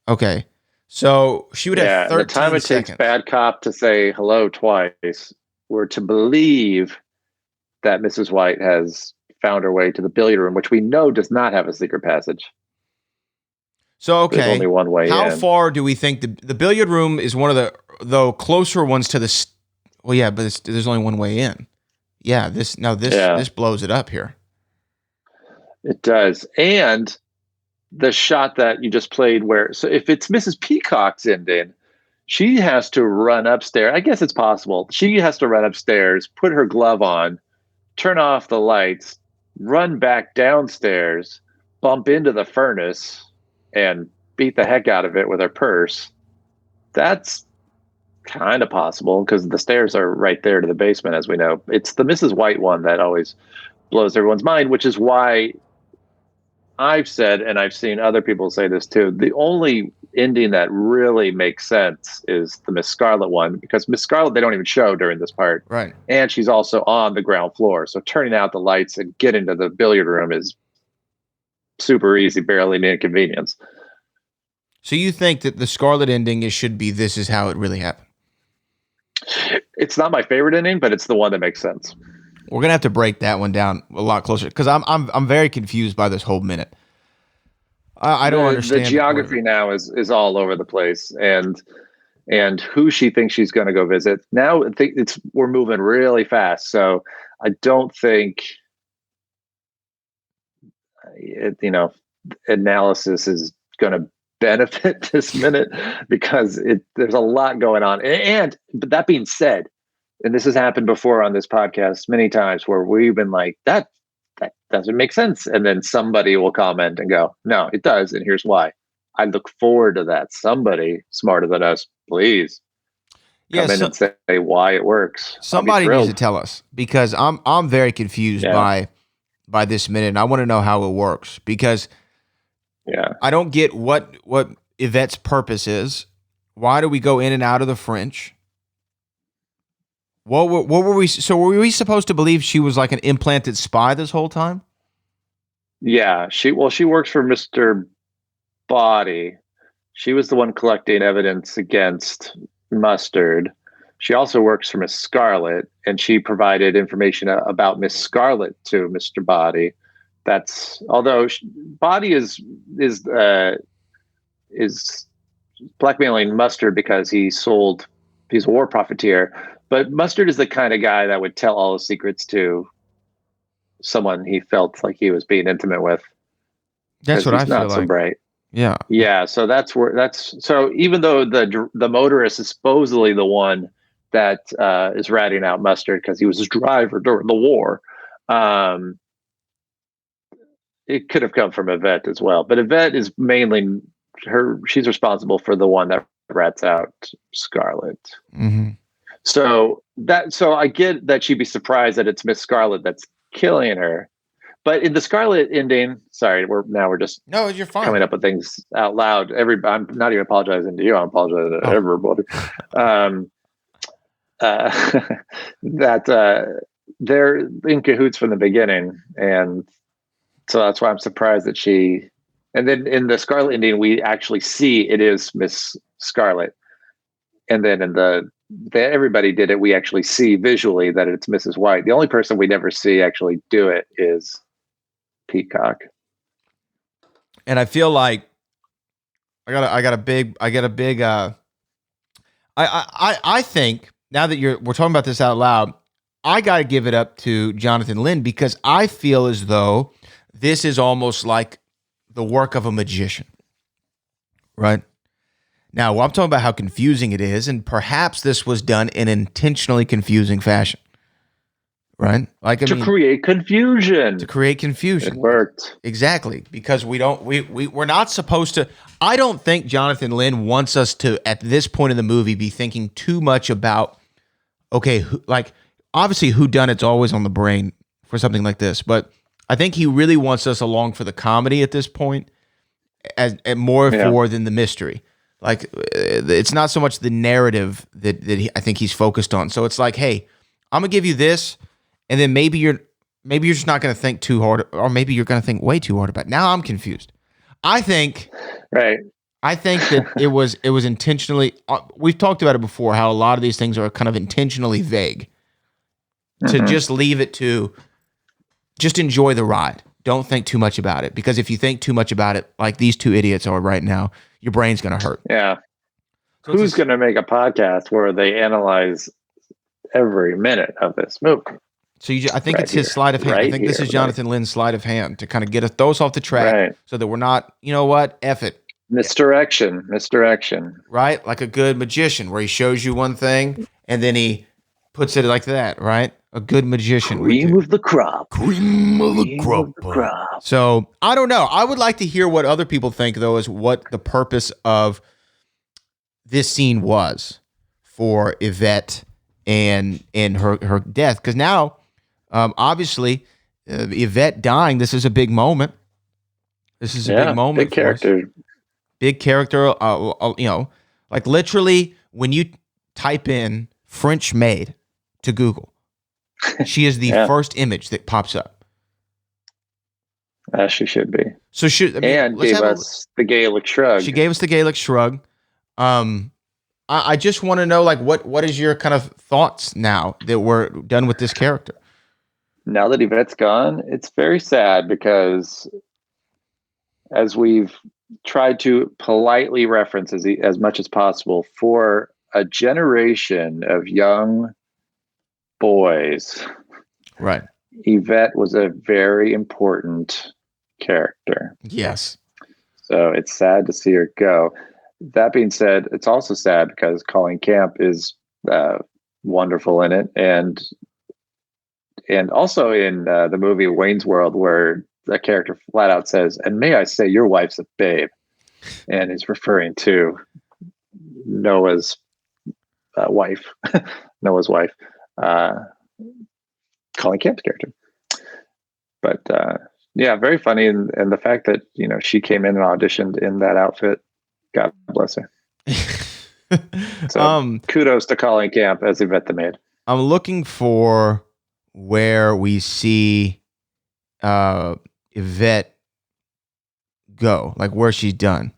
Okay, so she would have 13 the time it seconds. takes bad cop to say hello twice, we're to believe that Mrs. White has found her way to the billiard room, which we know does not have a secret passage. So, okay, there's only one way how in. far do we think the billiard room is one of the closer ones to the? Well, yeah, but there's only one way in. Yeah, this blows it up here. It does, and the shot that you just played, so if it's Mrs. Peacock's ending, she has to run upstairs. I guess it's possible. She has to run upstairs, put her glove on, turn off the lights, run back downstairs, bump into the furnace, and beat the heck out of it with her purse. That's kind of possible because the stairs are right there to the basement, as we know. It's the Mrs. White one that always blows everyone's mind, which is why I've said, and I've seen other people say this too, the only ending that really makes sense is the Miss Scarlet one, because Miss Scarlet they don't even show during this part. Right. And she's also on the ground floor. So turning out the lights and getting to the billiard room is super easy, barely an inconvenience. So you think that the Scarlet ending should be this is how it really happened? It's not my favorite ending, but it's the one that makes sense. We're gonna have to break that one down a lot closer because I'm very confused by this whole minute. I don't understand. The geography now is all over the place, and who she thinks she's going to go visit. Now I think we're moving really fast, so I don't think analysis is going to benefit this minute because there's a lot going on. But that being said, and this has happened before on this podcast many times where we've been like, that doesn't make sense. And then somebody will comment and go, no, it does. And here's why. I look forward to that. Somebody smarter than us, please come in and say why it works. Somebody needs to tell us because I'm very confused by this minute. And I want to know how it works because I don't get what Yvette's purpose is. Why do we go in and out of the French? What were we? So were we supposed to believe she was like an implanted spy this whole time? Yeah, she works for Mr. Body. She was the one collecting evidence against Mustard. She also works for Miss Scarlet, and she provided information about Miss Scarlet to Mr. Body. Although Body is blackmailing Mustard because he's a war profiteer. But Mustard is the kind of guy that would tell all his secrets to someone he felt like he was being intimate with. That's what I feel not like. So bright. Yeah. Yeah. So so even though the motorist is supposedly the one that is ratting out Mustard because he was his driver during the war, it could have come from Yvette as well. But Yvette is mainly she's responsible for the one that rats out Scarlet. Mm-hmm. So I get that she'd be surprised that it's Miss Scarlet that's killing her, But in the Scarlet ending, sorry, we're just No, you're fine. coming up with things out loud. I'm not even apologizing to you. I'm apologizing to everybody. That they're in cahoots from the beginning, and so that's why I'm surprised that she. And then in the Scarlet ending, we actually see it is Miss Scarlet, and then in the everybody did it. We actually see visually that it's Mrs. White. The only person we never see actually do it is Peacock. And I feel like I think now that we're talking about this out loud, I got to give it up to Jonathan Lynn, because I feel as though this is almost like the work of a magician, right? Now, I'm talking about how confusing it is, and perhaps this was done in an intentionally confusing fashion, right? Like To create confusion. It worked. Exactly, because we're not supposed to. I don't think Jonathan Lynn wants us to, at this point in the movie, be thinking too much about, okay, obviously whodunit's always on the brain for something like this, but I think he really wants us along for the comedy at this point, as more for than the mystery. Like, it's not so much the narrative that I think he's focused on. So it's like, hey, I'm gonna give you this, and then maybe you're just not gonna think too hard, or maybe you're gonna think way too hard about it. Now I'm confused. I think that it was intentionally. We've talked about it before, how a lot of these things are kind of intentionally vague, to just leave it to just enjoy the ride. Don't think too much about it, because if you think too much about it, like these two idiots are right now, your brain's going to hurt. Yeah. So who's going to make a podcast where they analyze every minute of this movie? So I think it's his sleight of hand. I think this is Jonathan Lynn's sleight of hand to kind of get throw us off the track, so that we're not, you know what, F it. Misdirection. Right? Like a good magician, where he shows you one thing and then he puts it like that, right? A good magician. Cream of the crop. Cream of the crop. So, I don't know. I would like to hear what other people think, though, is what the purpose of this scene was for Yvette and her death. Because now, obviously, Yvette dying, this is a big moment. This is a big moment. Big character. Big character. Like literally, when you type in French maid to Google, she is the first image that pops up. As she should be. So and gave us the Gaelic shrug. She gave us the Gaelic shrug. I just want to know, like, what is your kind of thoughts now that we're done with this character? Now that Yvette's gone, it's very sad, because as we've tried to politely reference as much as possible, for a generation of young boys, right, Yvette was a very important character. Yes. So it's sad to see her go. That being said, it's also sad because Colleen Camp is wonderful in it, and also in the movie Wayne's World, where the character flat out says, "And may I say, your wife's a babe," and is referring to Noah's wife, Noah's wife, Colleen Camp's character. But very funny, and the fact that she came in and auditioned in that outfit, God bless her. So kudos to Colleen Camp as Yvette the maid. I'm looking for where we see Yvette go, like where she's done.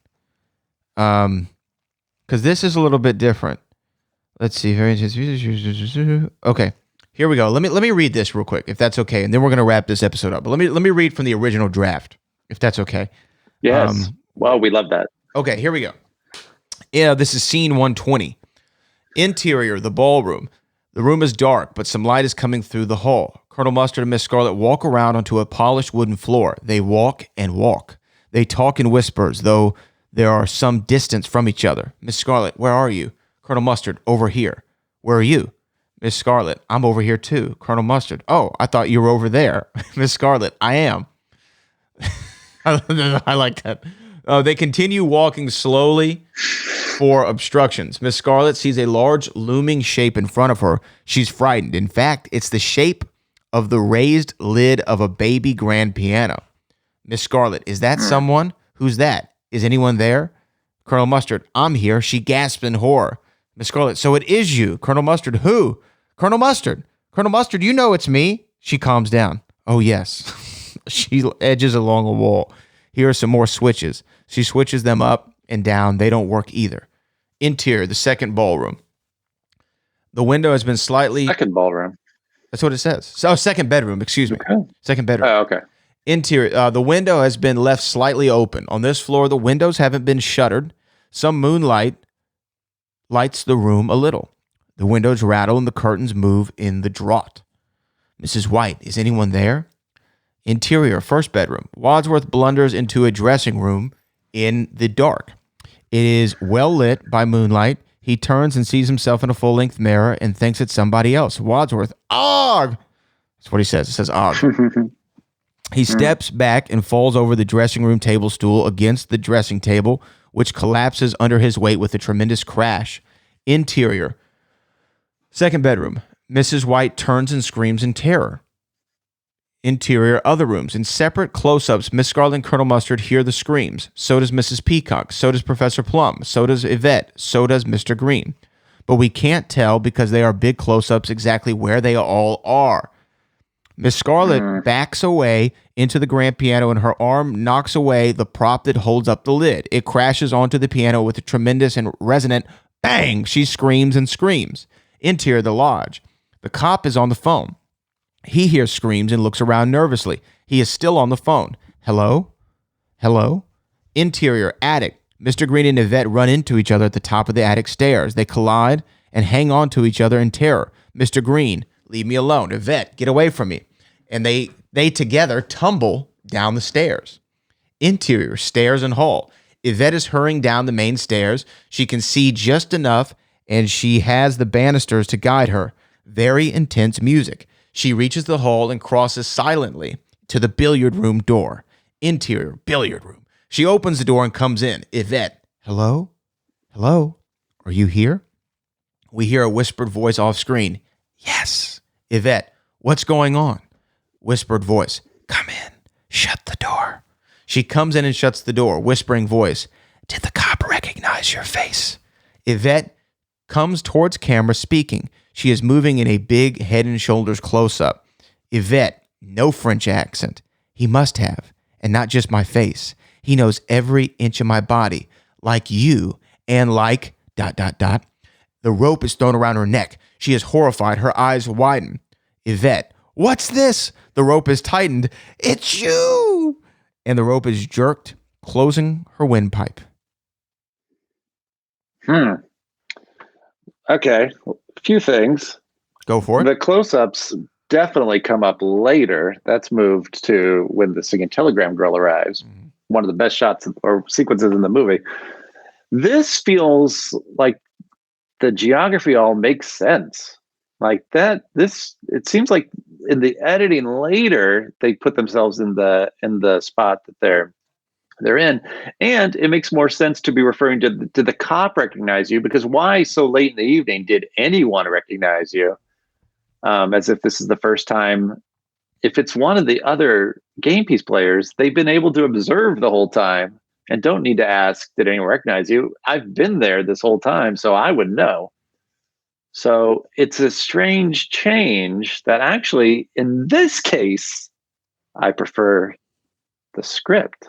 Because this is a little bit different. Let's see. Okay, here we go. Let me read this real quick, if that's okay, and then we're gonna wrap this episode up. But let me read from the original draft, if that's okay. Yes. Well, we love that. Okay, here we go. Yeah, this is scene 120. Interior, the ballroom. The room is dark, but some light is coming through the hall. Colonel Mustard and Miss Scarlet walk around onto a polished wooden floor. They walk and walk. They talk in whispers, though there are some distance from each other. Miss Scarlet, where are you? Colonel Mustard, over here. Where are you? Miss Scarlet, I'm over here too. Colonel Mustard, oh, I thought you were over there. Miss Scarlet, I am. I like that. They continue walking slowly for obstructions. Miss Scarlet sees a large looming shape in front of her. She's frightened. In fact, it's the shape of the raised lid of a baby grand piano. Miss Scarlet, is that someone? Who's that? Is anyone there? Colonel Mustard, I'm here. She gasped in horror. Miss Scarlet, so it is you. Colonel Mustard, who? Colonel Mustard, you know it's me. She calms down. Oh, yes. She edges along a wall. Here are some more switches. She switches them up and down. They don't work either. Interior, the second ballroom. The window has been slightly... Second ballroom. That's what it says. So, second bedroom, excuse me. Okay. Second bedroom. Oh, okay. Interior, the window has been left slightly open. On this floor, the windows haven't been shuttered. Some moonlight lights the room a little. The windows rattle and the curtains move in the draught. Mrs. White, is anyone there? Interior, first bedroom. Wadsworth blunders into a dressing room in the dark. It is well lit by moonlight. He turns and sees himself in a full-length mirror and thinks it's somebody else. Wadsworth, "Og!" That's what he says. It says, "Og." He steps back and falls over the dressing room table stool against the dressing table, which collapses under his weight with a tremendous crash. Interior, second bedroom. Mrs. White turns and screams in terror. Interior, other rooms. In separate close-ups, Miss Scarlet and Colonel Mustard hear the screams. So does Mrs. Peacock. So does Professor Plum. So does Yvette. So does Mr. Green. But we can't tell because they are big close-ups exactly where they all are. Miss Scarlet backs away into the grand piano and her arm knocks away the prop that holds up the lid. It crashes onto the piano with a tremendous and resonant bang. She screams and screams. Interior, the lodge. The cop is on the phone. He hears screams and looks around nervously. He is still on the phone. Hello? Hello? Interior, attic. Mr. Green and Yvette run into each other at the top of the attic stairs. They collide and hang on to each other in terror. Mr. Green, leave me alone. Yvette, get away from me. And they together tumble down the stairs. Interior, stairs and hall. Yvette is hurrying down the main stairs. She can see just enough, and she has the banisters to guide her. Very intense music. She reaches the hall and crosses silently to the billiard room door. Interior, billiard room. She opens the door and comes in. Yvette, hello? Hello? Are you here? We hear a whispered voice off screen. Yes. Yvette, what's going on? Whispered voice. Come in. Shut the door. She comes in and shuts the door. Whispering voice. Did the cop recognize your face? Yvette comes towards camera speaking. She is moving in a big head and shoulders close-up. Yvette, no French accent. He must have, and not just my face. He knows every inch of my body, like you, and like ... The rope is thrown around her neck. She is horrified. Her eyes widen. Yvette, what's this? The rope is tightened. It's you! And the rope is jerked, closing her windpipe. Okay. A few things. Go for it. The close-ups definitely come up later. That's moved to when the singing telegram girl arrives. One of the best shots or sequences in the movie. This feels like the geography all makes sense. Like that, it seems like in the editing later, they put themselves in the spot that they're in. And it makes more sense to be referring to the cop recognize you, because why so late in the evening did anyone recognize you? As if this is the first time. If it's one of the other game piece players, they've been able to observe the whole time and don't need to ask, did anyone recognize you? I've been there this whole time, so I would know. So it's a strange change that actually, in this case, I prefer the script.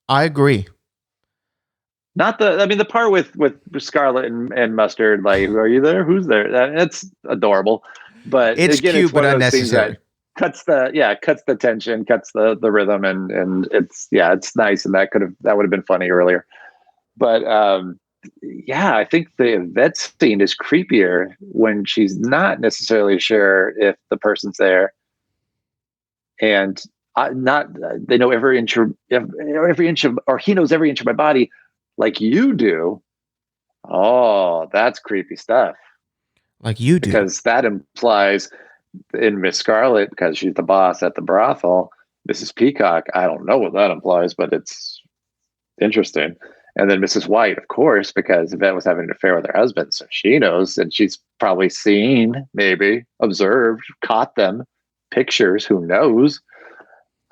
I agree. Not the part with Scarlet and Mustard, like, are you there? Who's there? That's adorable. But it's again, cute, it's but unnecessary. Cuts the tension, cuts the rhythm, and it's nice, and that would have been funny earlier. But I think the Yvette scene is creepier when she's not necessarily sure if the person's there, and they know every inch of, or he knows every inch of my body, like you do. Oh, that's creepy stuff. Like you do, because that implies in Miss Scarlet, because she's the boss at the brothel, Mrs. Peacock, I don't know what that implies, but it's interesting. And then Mrs. White, of course, because Yvette was having an affair with her husband, so she knows, and she's probably seen, maybe observed, caught them. pictures. Who knows?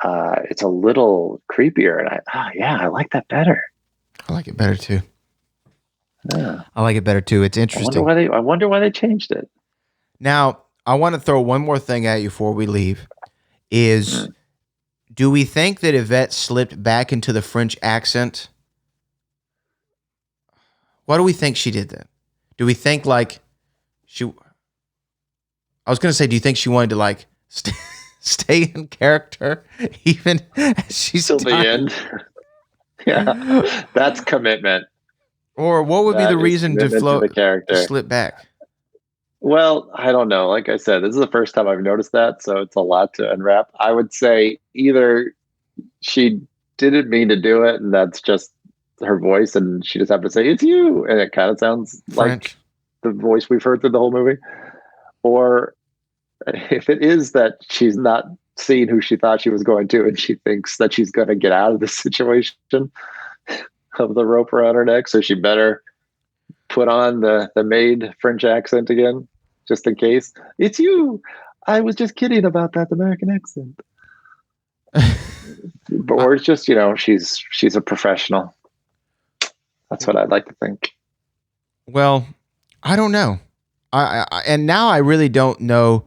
It's a little creepier, and I like that better. I like it better too. Yeah. I like it better too. It's interesting. I wonder why they changed it. Now, I want to throw one more thing at you before we leave. Do we think that Yvette slipped back into the French accent? Why do we think she did that? Do we think like she... I was going to say, do you think she wanted to like stay in character even as she's till the end? Yeah, that's commitment. Or what would be the reason to slip back? Well, I don't know. Like I said, this is the first time I've noticed that, so it's a lot to unwrap. I would say either she didn't mean to do it, and that's just her voice, and she just happened to say, "It's you," and it kind of sounds French. like the voice we've heard through the whole movie. Or if it is that she's not seeing who she thought she was going to, and she thinks that she's going to get out of this situation of the rope around her neck, so she better put on the maid French accent again, just in case. It's you. I was just kidding about that American accent. Or it's just, she's a professional. That's what I'd like to think. Well, I don't know. And now I really don't know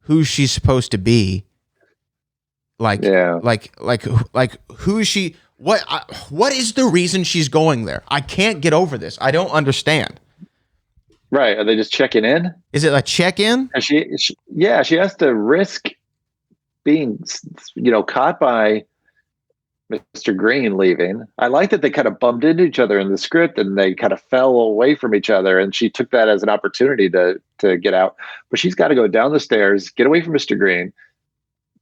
who she's supposed to be. Like who is she? What is the reason she's going there? I can't get over this. I don't understand. Right? Are they just checking in? Is it a check-in? And she has to risk being, caught by Mr. Green leaving. I like that they kind of bumped into each other in the script, and they kind of fell away from each other, and she took that as an opportunity to get out. But she's got to go down the stairs, get away from Mr. Green,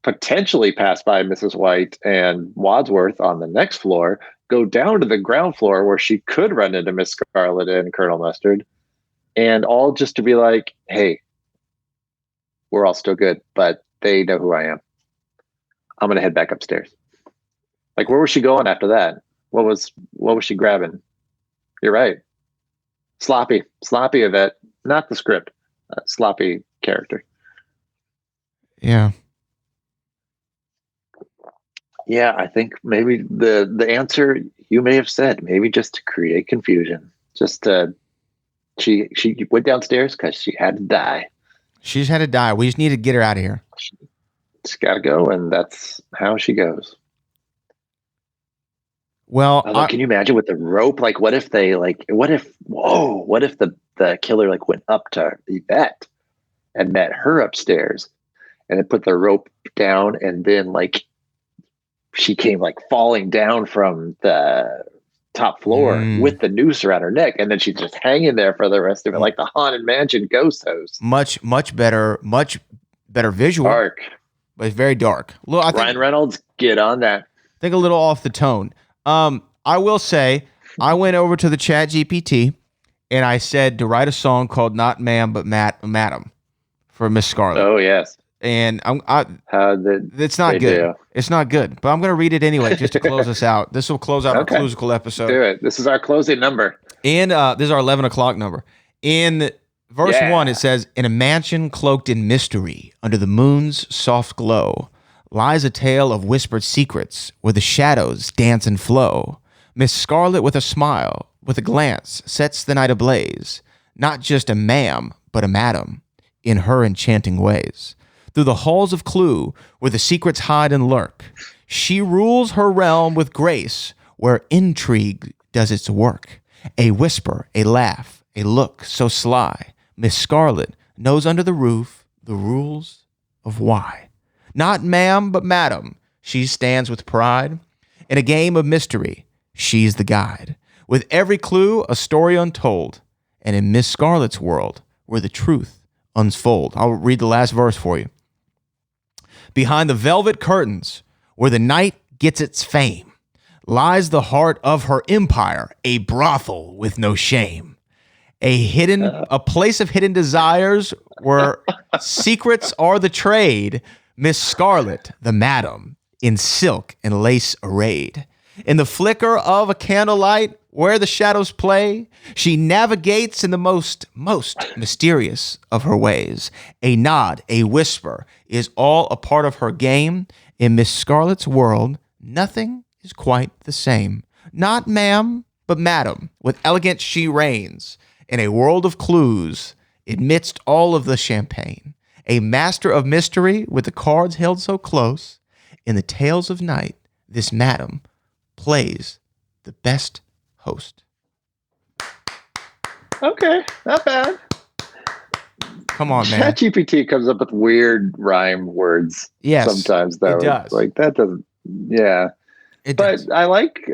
potentially pass by Mrs. White and Wadsworth on the next floor, go down to the ground floor where she could run into Miss Scarlet and Colonel Mustard, and all just to be like, hey, we're all still good, but they know who I am. I'm going to head back upstairs. Like, where was she going after that? What was she grabbing? You're right. Sloppy Yvette, not the script. Sloppy character. Yeah. Yeah, I think maybe the answer you may have said, maybe just to create confusion. Just she went downstairs because she had to die. She's had to die. We just need to get her out of here. She's got to go, and that's how she goes. Well, can you imagine with the rope? Like, what if the killer like went up to Yvette and met her upstairs, and then put the rope down, and then like she came like falling down from the top floor with the noose around her neck, and then she's just hanging there for the rest of it, like the Haunted Mansion ghost host. Much better visual. Dark, but it's very dark. Look, I think Ryan Reynolds, get on that. I think a little off the tone. I will say, I went over to the Chat GPT and I said to write a song called "Not Ma'am but Madam" for Miss Scarlet. Oh yes. And it's not good. Do? It's not good, but I'm going to read it anyway just to close us out. This will close out our Cluesical episode. Do it. This is our closing number. And this is our 11 o'clock number. In verse 1, it says, "In a mansion cloaked in mystery, under the moon's soft glow, lies a tale of whispered secrets where the shadows dance and flow. Miss Scarlet with a smile, with a glance, sets the night ablaze. Not just a ma'am, but a madam, in her enchanting ways. Through the halls of Clue, where the secrets hide and lurk, she rules her realm with grace, where intrigue does its work. A whisper, a laugh, a look so sly, Miss Scarlet knows under the roof the rules of why. Not ma'am, but madam, she stands with pride. In a game of mystery, she's the guide. With every clue, a story untold. And in Miss Scarlet's world, where the truth unfolds." I'll read the last verse for you. "Behind the velvet curtains, where the night gets its fame, lies the heart of her empire, a brothel with no shame. A place of hidden desires, where secrets are the trade. Miss Scarlet, the madam, in silk and lace arrayed. In the flicker of a candlelight, where the shadows play, she navigates in the most mysterious of her ways. A nod, a whisper is all a part of her game. In Miss Scarlet's world, nothing is quite the same. Not ma'am, but madam. With elegance she reigns. In a world of clues, amidst all of the champagne. A master of mystery with the cards held so close. In the tales of night, this madam plays the best host. Okay, not bad. Come on, man. ChatGPT comes up with weird rhyme words. Yes, sometimes though. it does. Like that doesn't. Yeah, but does. I like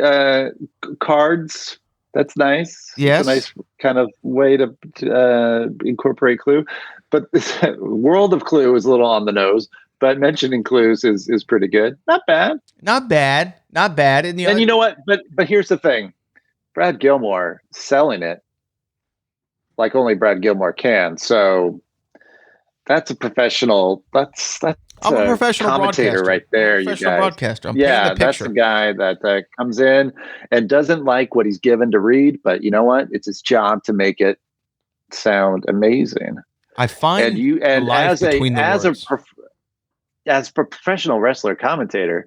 cards. That's nice. Yes, it's a nice kind of way to incorporate Clue. But this World of Clue is a little on the nose. But mentioning clues is pretty good. Not bad. Not bad. Not bad. And you know what? But here's the thing. Brad Gilmore selling it like only Brad Gilmore can. So that's a professional. I'm a professional commentator broadcaster. right there. I'm a professional broadcaster. I'm yeah, painting the that's picture. the guy that comes in and doesn't like what he's given to read. But you know what? It's his job to make it sound amazing. I find as a professional wrestler commentator,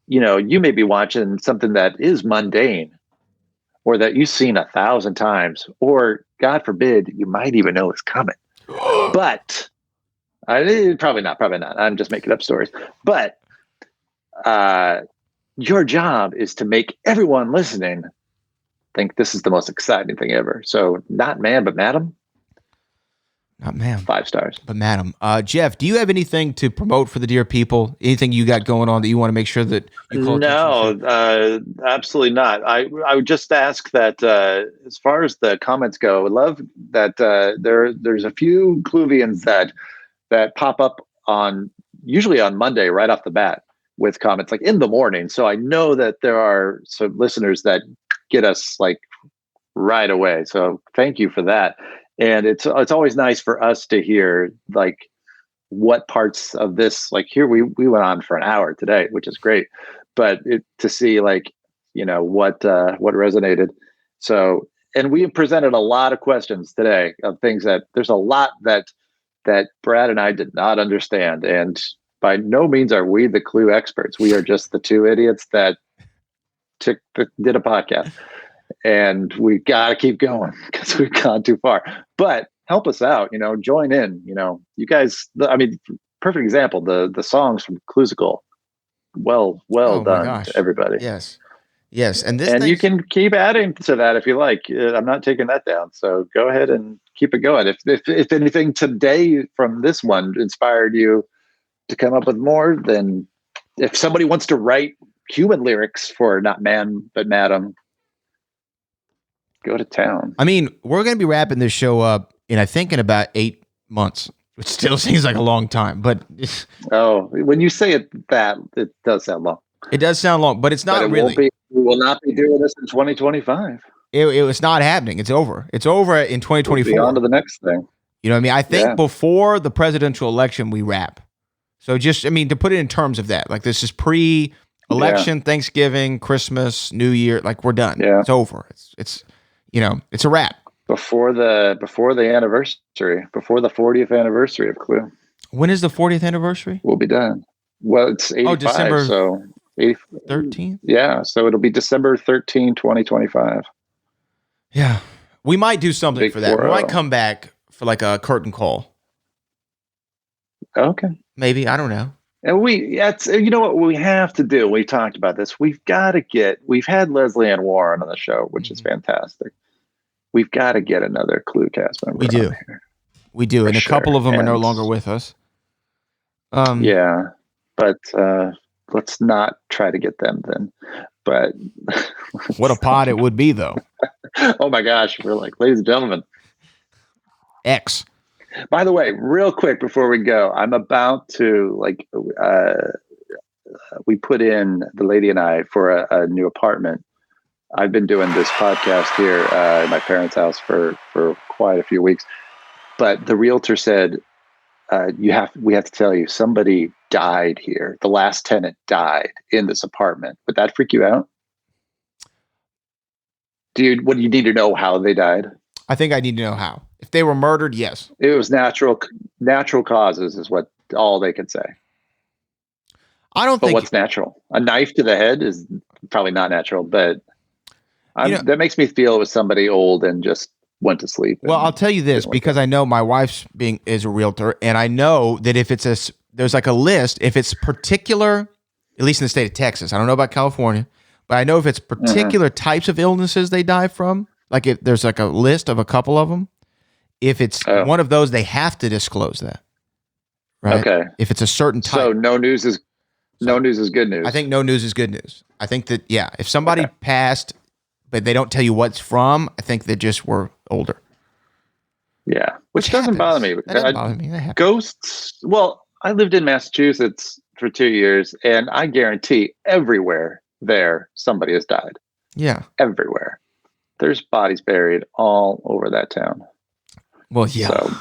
you know, you may be watching something that is mundane or that you've seen 1,000 times, or God forbid, you might even know it's coming. But probably not. I'm just making up stories. But your job is to make everyone listening think this is the most exciting thing ever. So not man, but madam. Not ma'am. 5 stars. But madam. Jeff, do you have anything to promote for the dear people? Anything you got going on that you want to make sure that you call attention to? No, absolutely not. I would just ask that as far as the comments go, I would love that there's a few Cluvians that pop up usually on Monday right off the bat with comments like in the morning. So I know that there are some listeners that get us like right away. So thank you for that. And it's always nice for us to hear like what parts of this, like here we went on for an hour today, which is great, but to see like, you know, what resonated. So, and we presented a lot of questions today of things that there's a lot that Brad and I did not understand. And by no means are we the Clue experts. We are just the two idiots that did a podcast. And we got to keep going because we've gone too far. But help us out, you know, join in, you know, you guys. I mean, perfect example, the songs from Cluesicle. Well done to everybody. Yes. And you can keep adding to that if you like. I'm not taking that down. So go ahead and keep it going. If anything today from this one inspired you to come up with more, then if somebody wants to write human lyrics for not man but madam, go to town. I mean, we're going to be wrapping this show up in about 8 months, which still seems like a long time. But when you say it does sound long. It does sound long, but it's not really. We will not be doing this in 2025. It was not happening. It's over. It's over in 2024. We'll be on to the next thing. You know what I mean? I think before the presidential election, we wrap. So just, I mean, to put it in terms of that, like this is pre-election, Thanksgiving, Christmas, New Year, like we're done. Yeah. It's over. It's you know, it's a wrap. Before the anniversary, before the 40th anniversary of Clue. When is the 40th anniversary? We'll be done. Well, it's 85, December so 13th? Yeah, so it'll be December 13, 2025. Yeah. We might do something Big for that. 4-0. We might come back for like a curtain call. Okay. Maybe, I don't know. And you know what we have to do? We talked about this. We've had Leslie Ann Warren on the show, which is fantastic. We've got to get another Clue cast member. We do. And a couple of them are no longer with us. Yeah, but let's not try to get them then. But what a pod it would be, though. Oh my gosh, we're like, ladies and gentlemen. X. By the way, real quick before we go, I'm about to we put in the lady and I for a new apartment. I've been doing this podcast here at my parents' house for quite a few weeks, but the realtor said we have to tell you, somebody died here. The last tenant died in this apartment. Would that freak you out? What do you need to know how they died? I think I need to know how. If they were murdered, yes. It was natural causes is what all they could say. I don't But think. what's natural? A knife to the head is probably not natural, but that makes me feel it was somebody old and just went to sleep. Well, I'll tell you this because I know my wife's is a realtor, and I know that if it's there's like a list, if it's particular, at least in the state of Texas, I don't know about California, but I know if it's particular types of illnesses they die from, like if there's like a list of a couple of them, if it's one of those, they have to disclose that. Right? Okay. If it's a certain type. So no news is good news. I think no news is good news. I think that, if somebody passed, but they don't tell you what's from, I think they just were older. Yeah. Which doesn't bother me. That doesn't bother me. That happens. Ghosts. Well, I lived in Massachusetts for 2 years, and I guarantee everywhere there somebody has died. Yeah. Everywhere. There's bodies buried all over that town. Well, yeah. So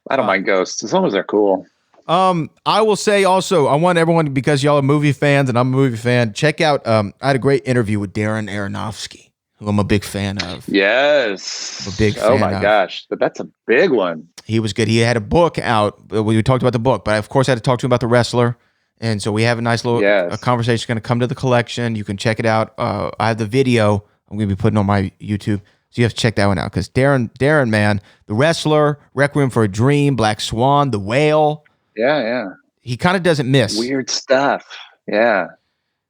I don't mind ghosts as long as they're cool. I will say also, I want everyone, because y'all are movie fans and I'm a movie fan, check out, I had a great interview with Darren Aronofsky, who I'm a big fan of. Yes. I'm a big fan Oh my gosh. That's a big one. He was good. He had a book out. We talked about the book, but of course I had to talk to him about The Wrestler. And so we have a nice little a conversation going to come to the collection. You can check it out. I have the video I'm going to be putting on my YouTube. So you have to check that one out. Because Darren, man, The Wrestler, Requiem for a Dream, Black Swan, The Whale. Yeah. He kind of doesn't miss. Weird stuff. Yeah.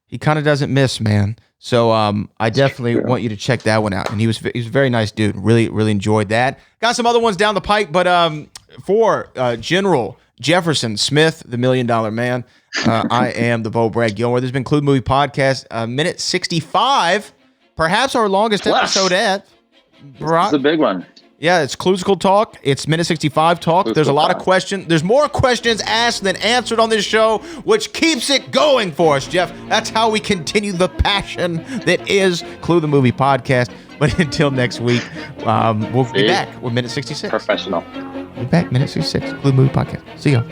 He kind of doesn't miss, man. So I definitely want you to check that one out. And he was a very nice dude. Really, really enjoyed that. Got some other ones down the pike, but for General Jefferson Smith, the $1 Million Man, I am the Bo Brad Gilmore. This has been Clue Movie Podcast, minute 65, perhaps our longest episode yet. It's a big one. Yeah, it's Cluesical Talk. It's minute 65 talk. There's a lot of questions. There's more questions asked than answered on this show, which keeps it going for us, Jeff. That's how we continue the passion that is Clue the Movie Podcast. But until next week, we'll be back with minute 66. Professional. We'll be back, minute 66, Clue Movie Podcast. See ya.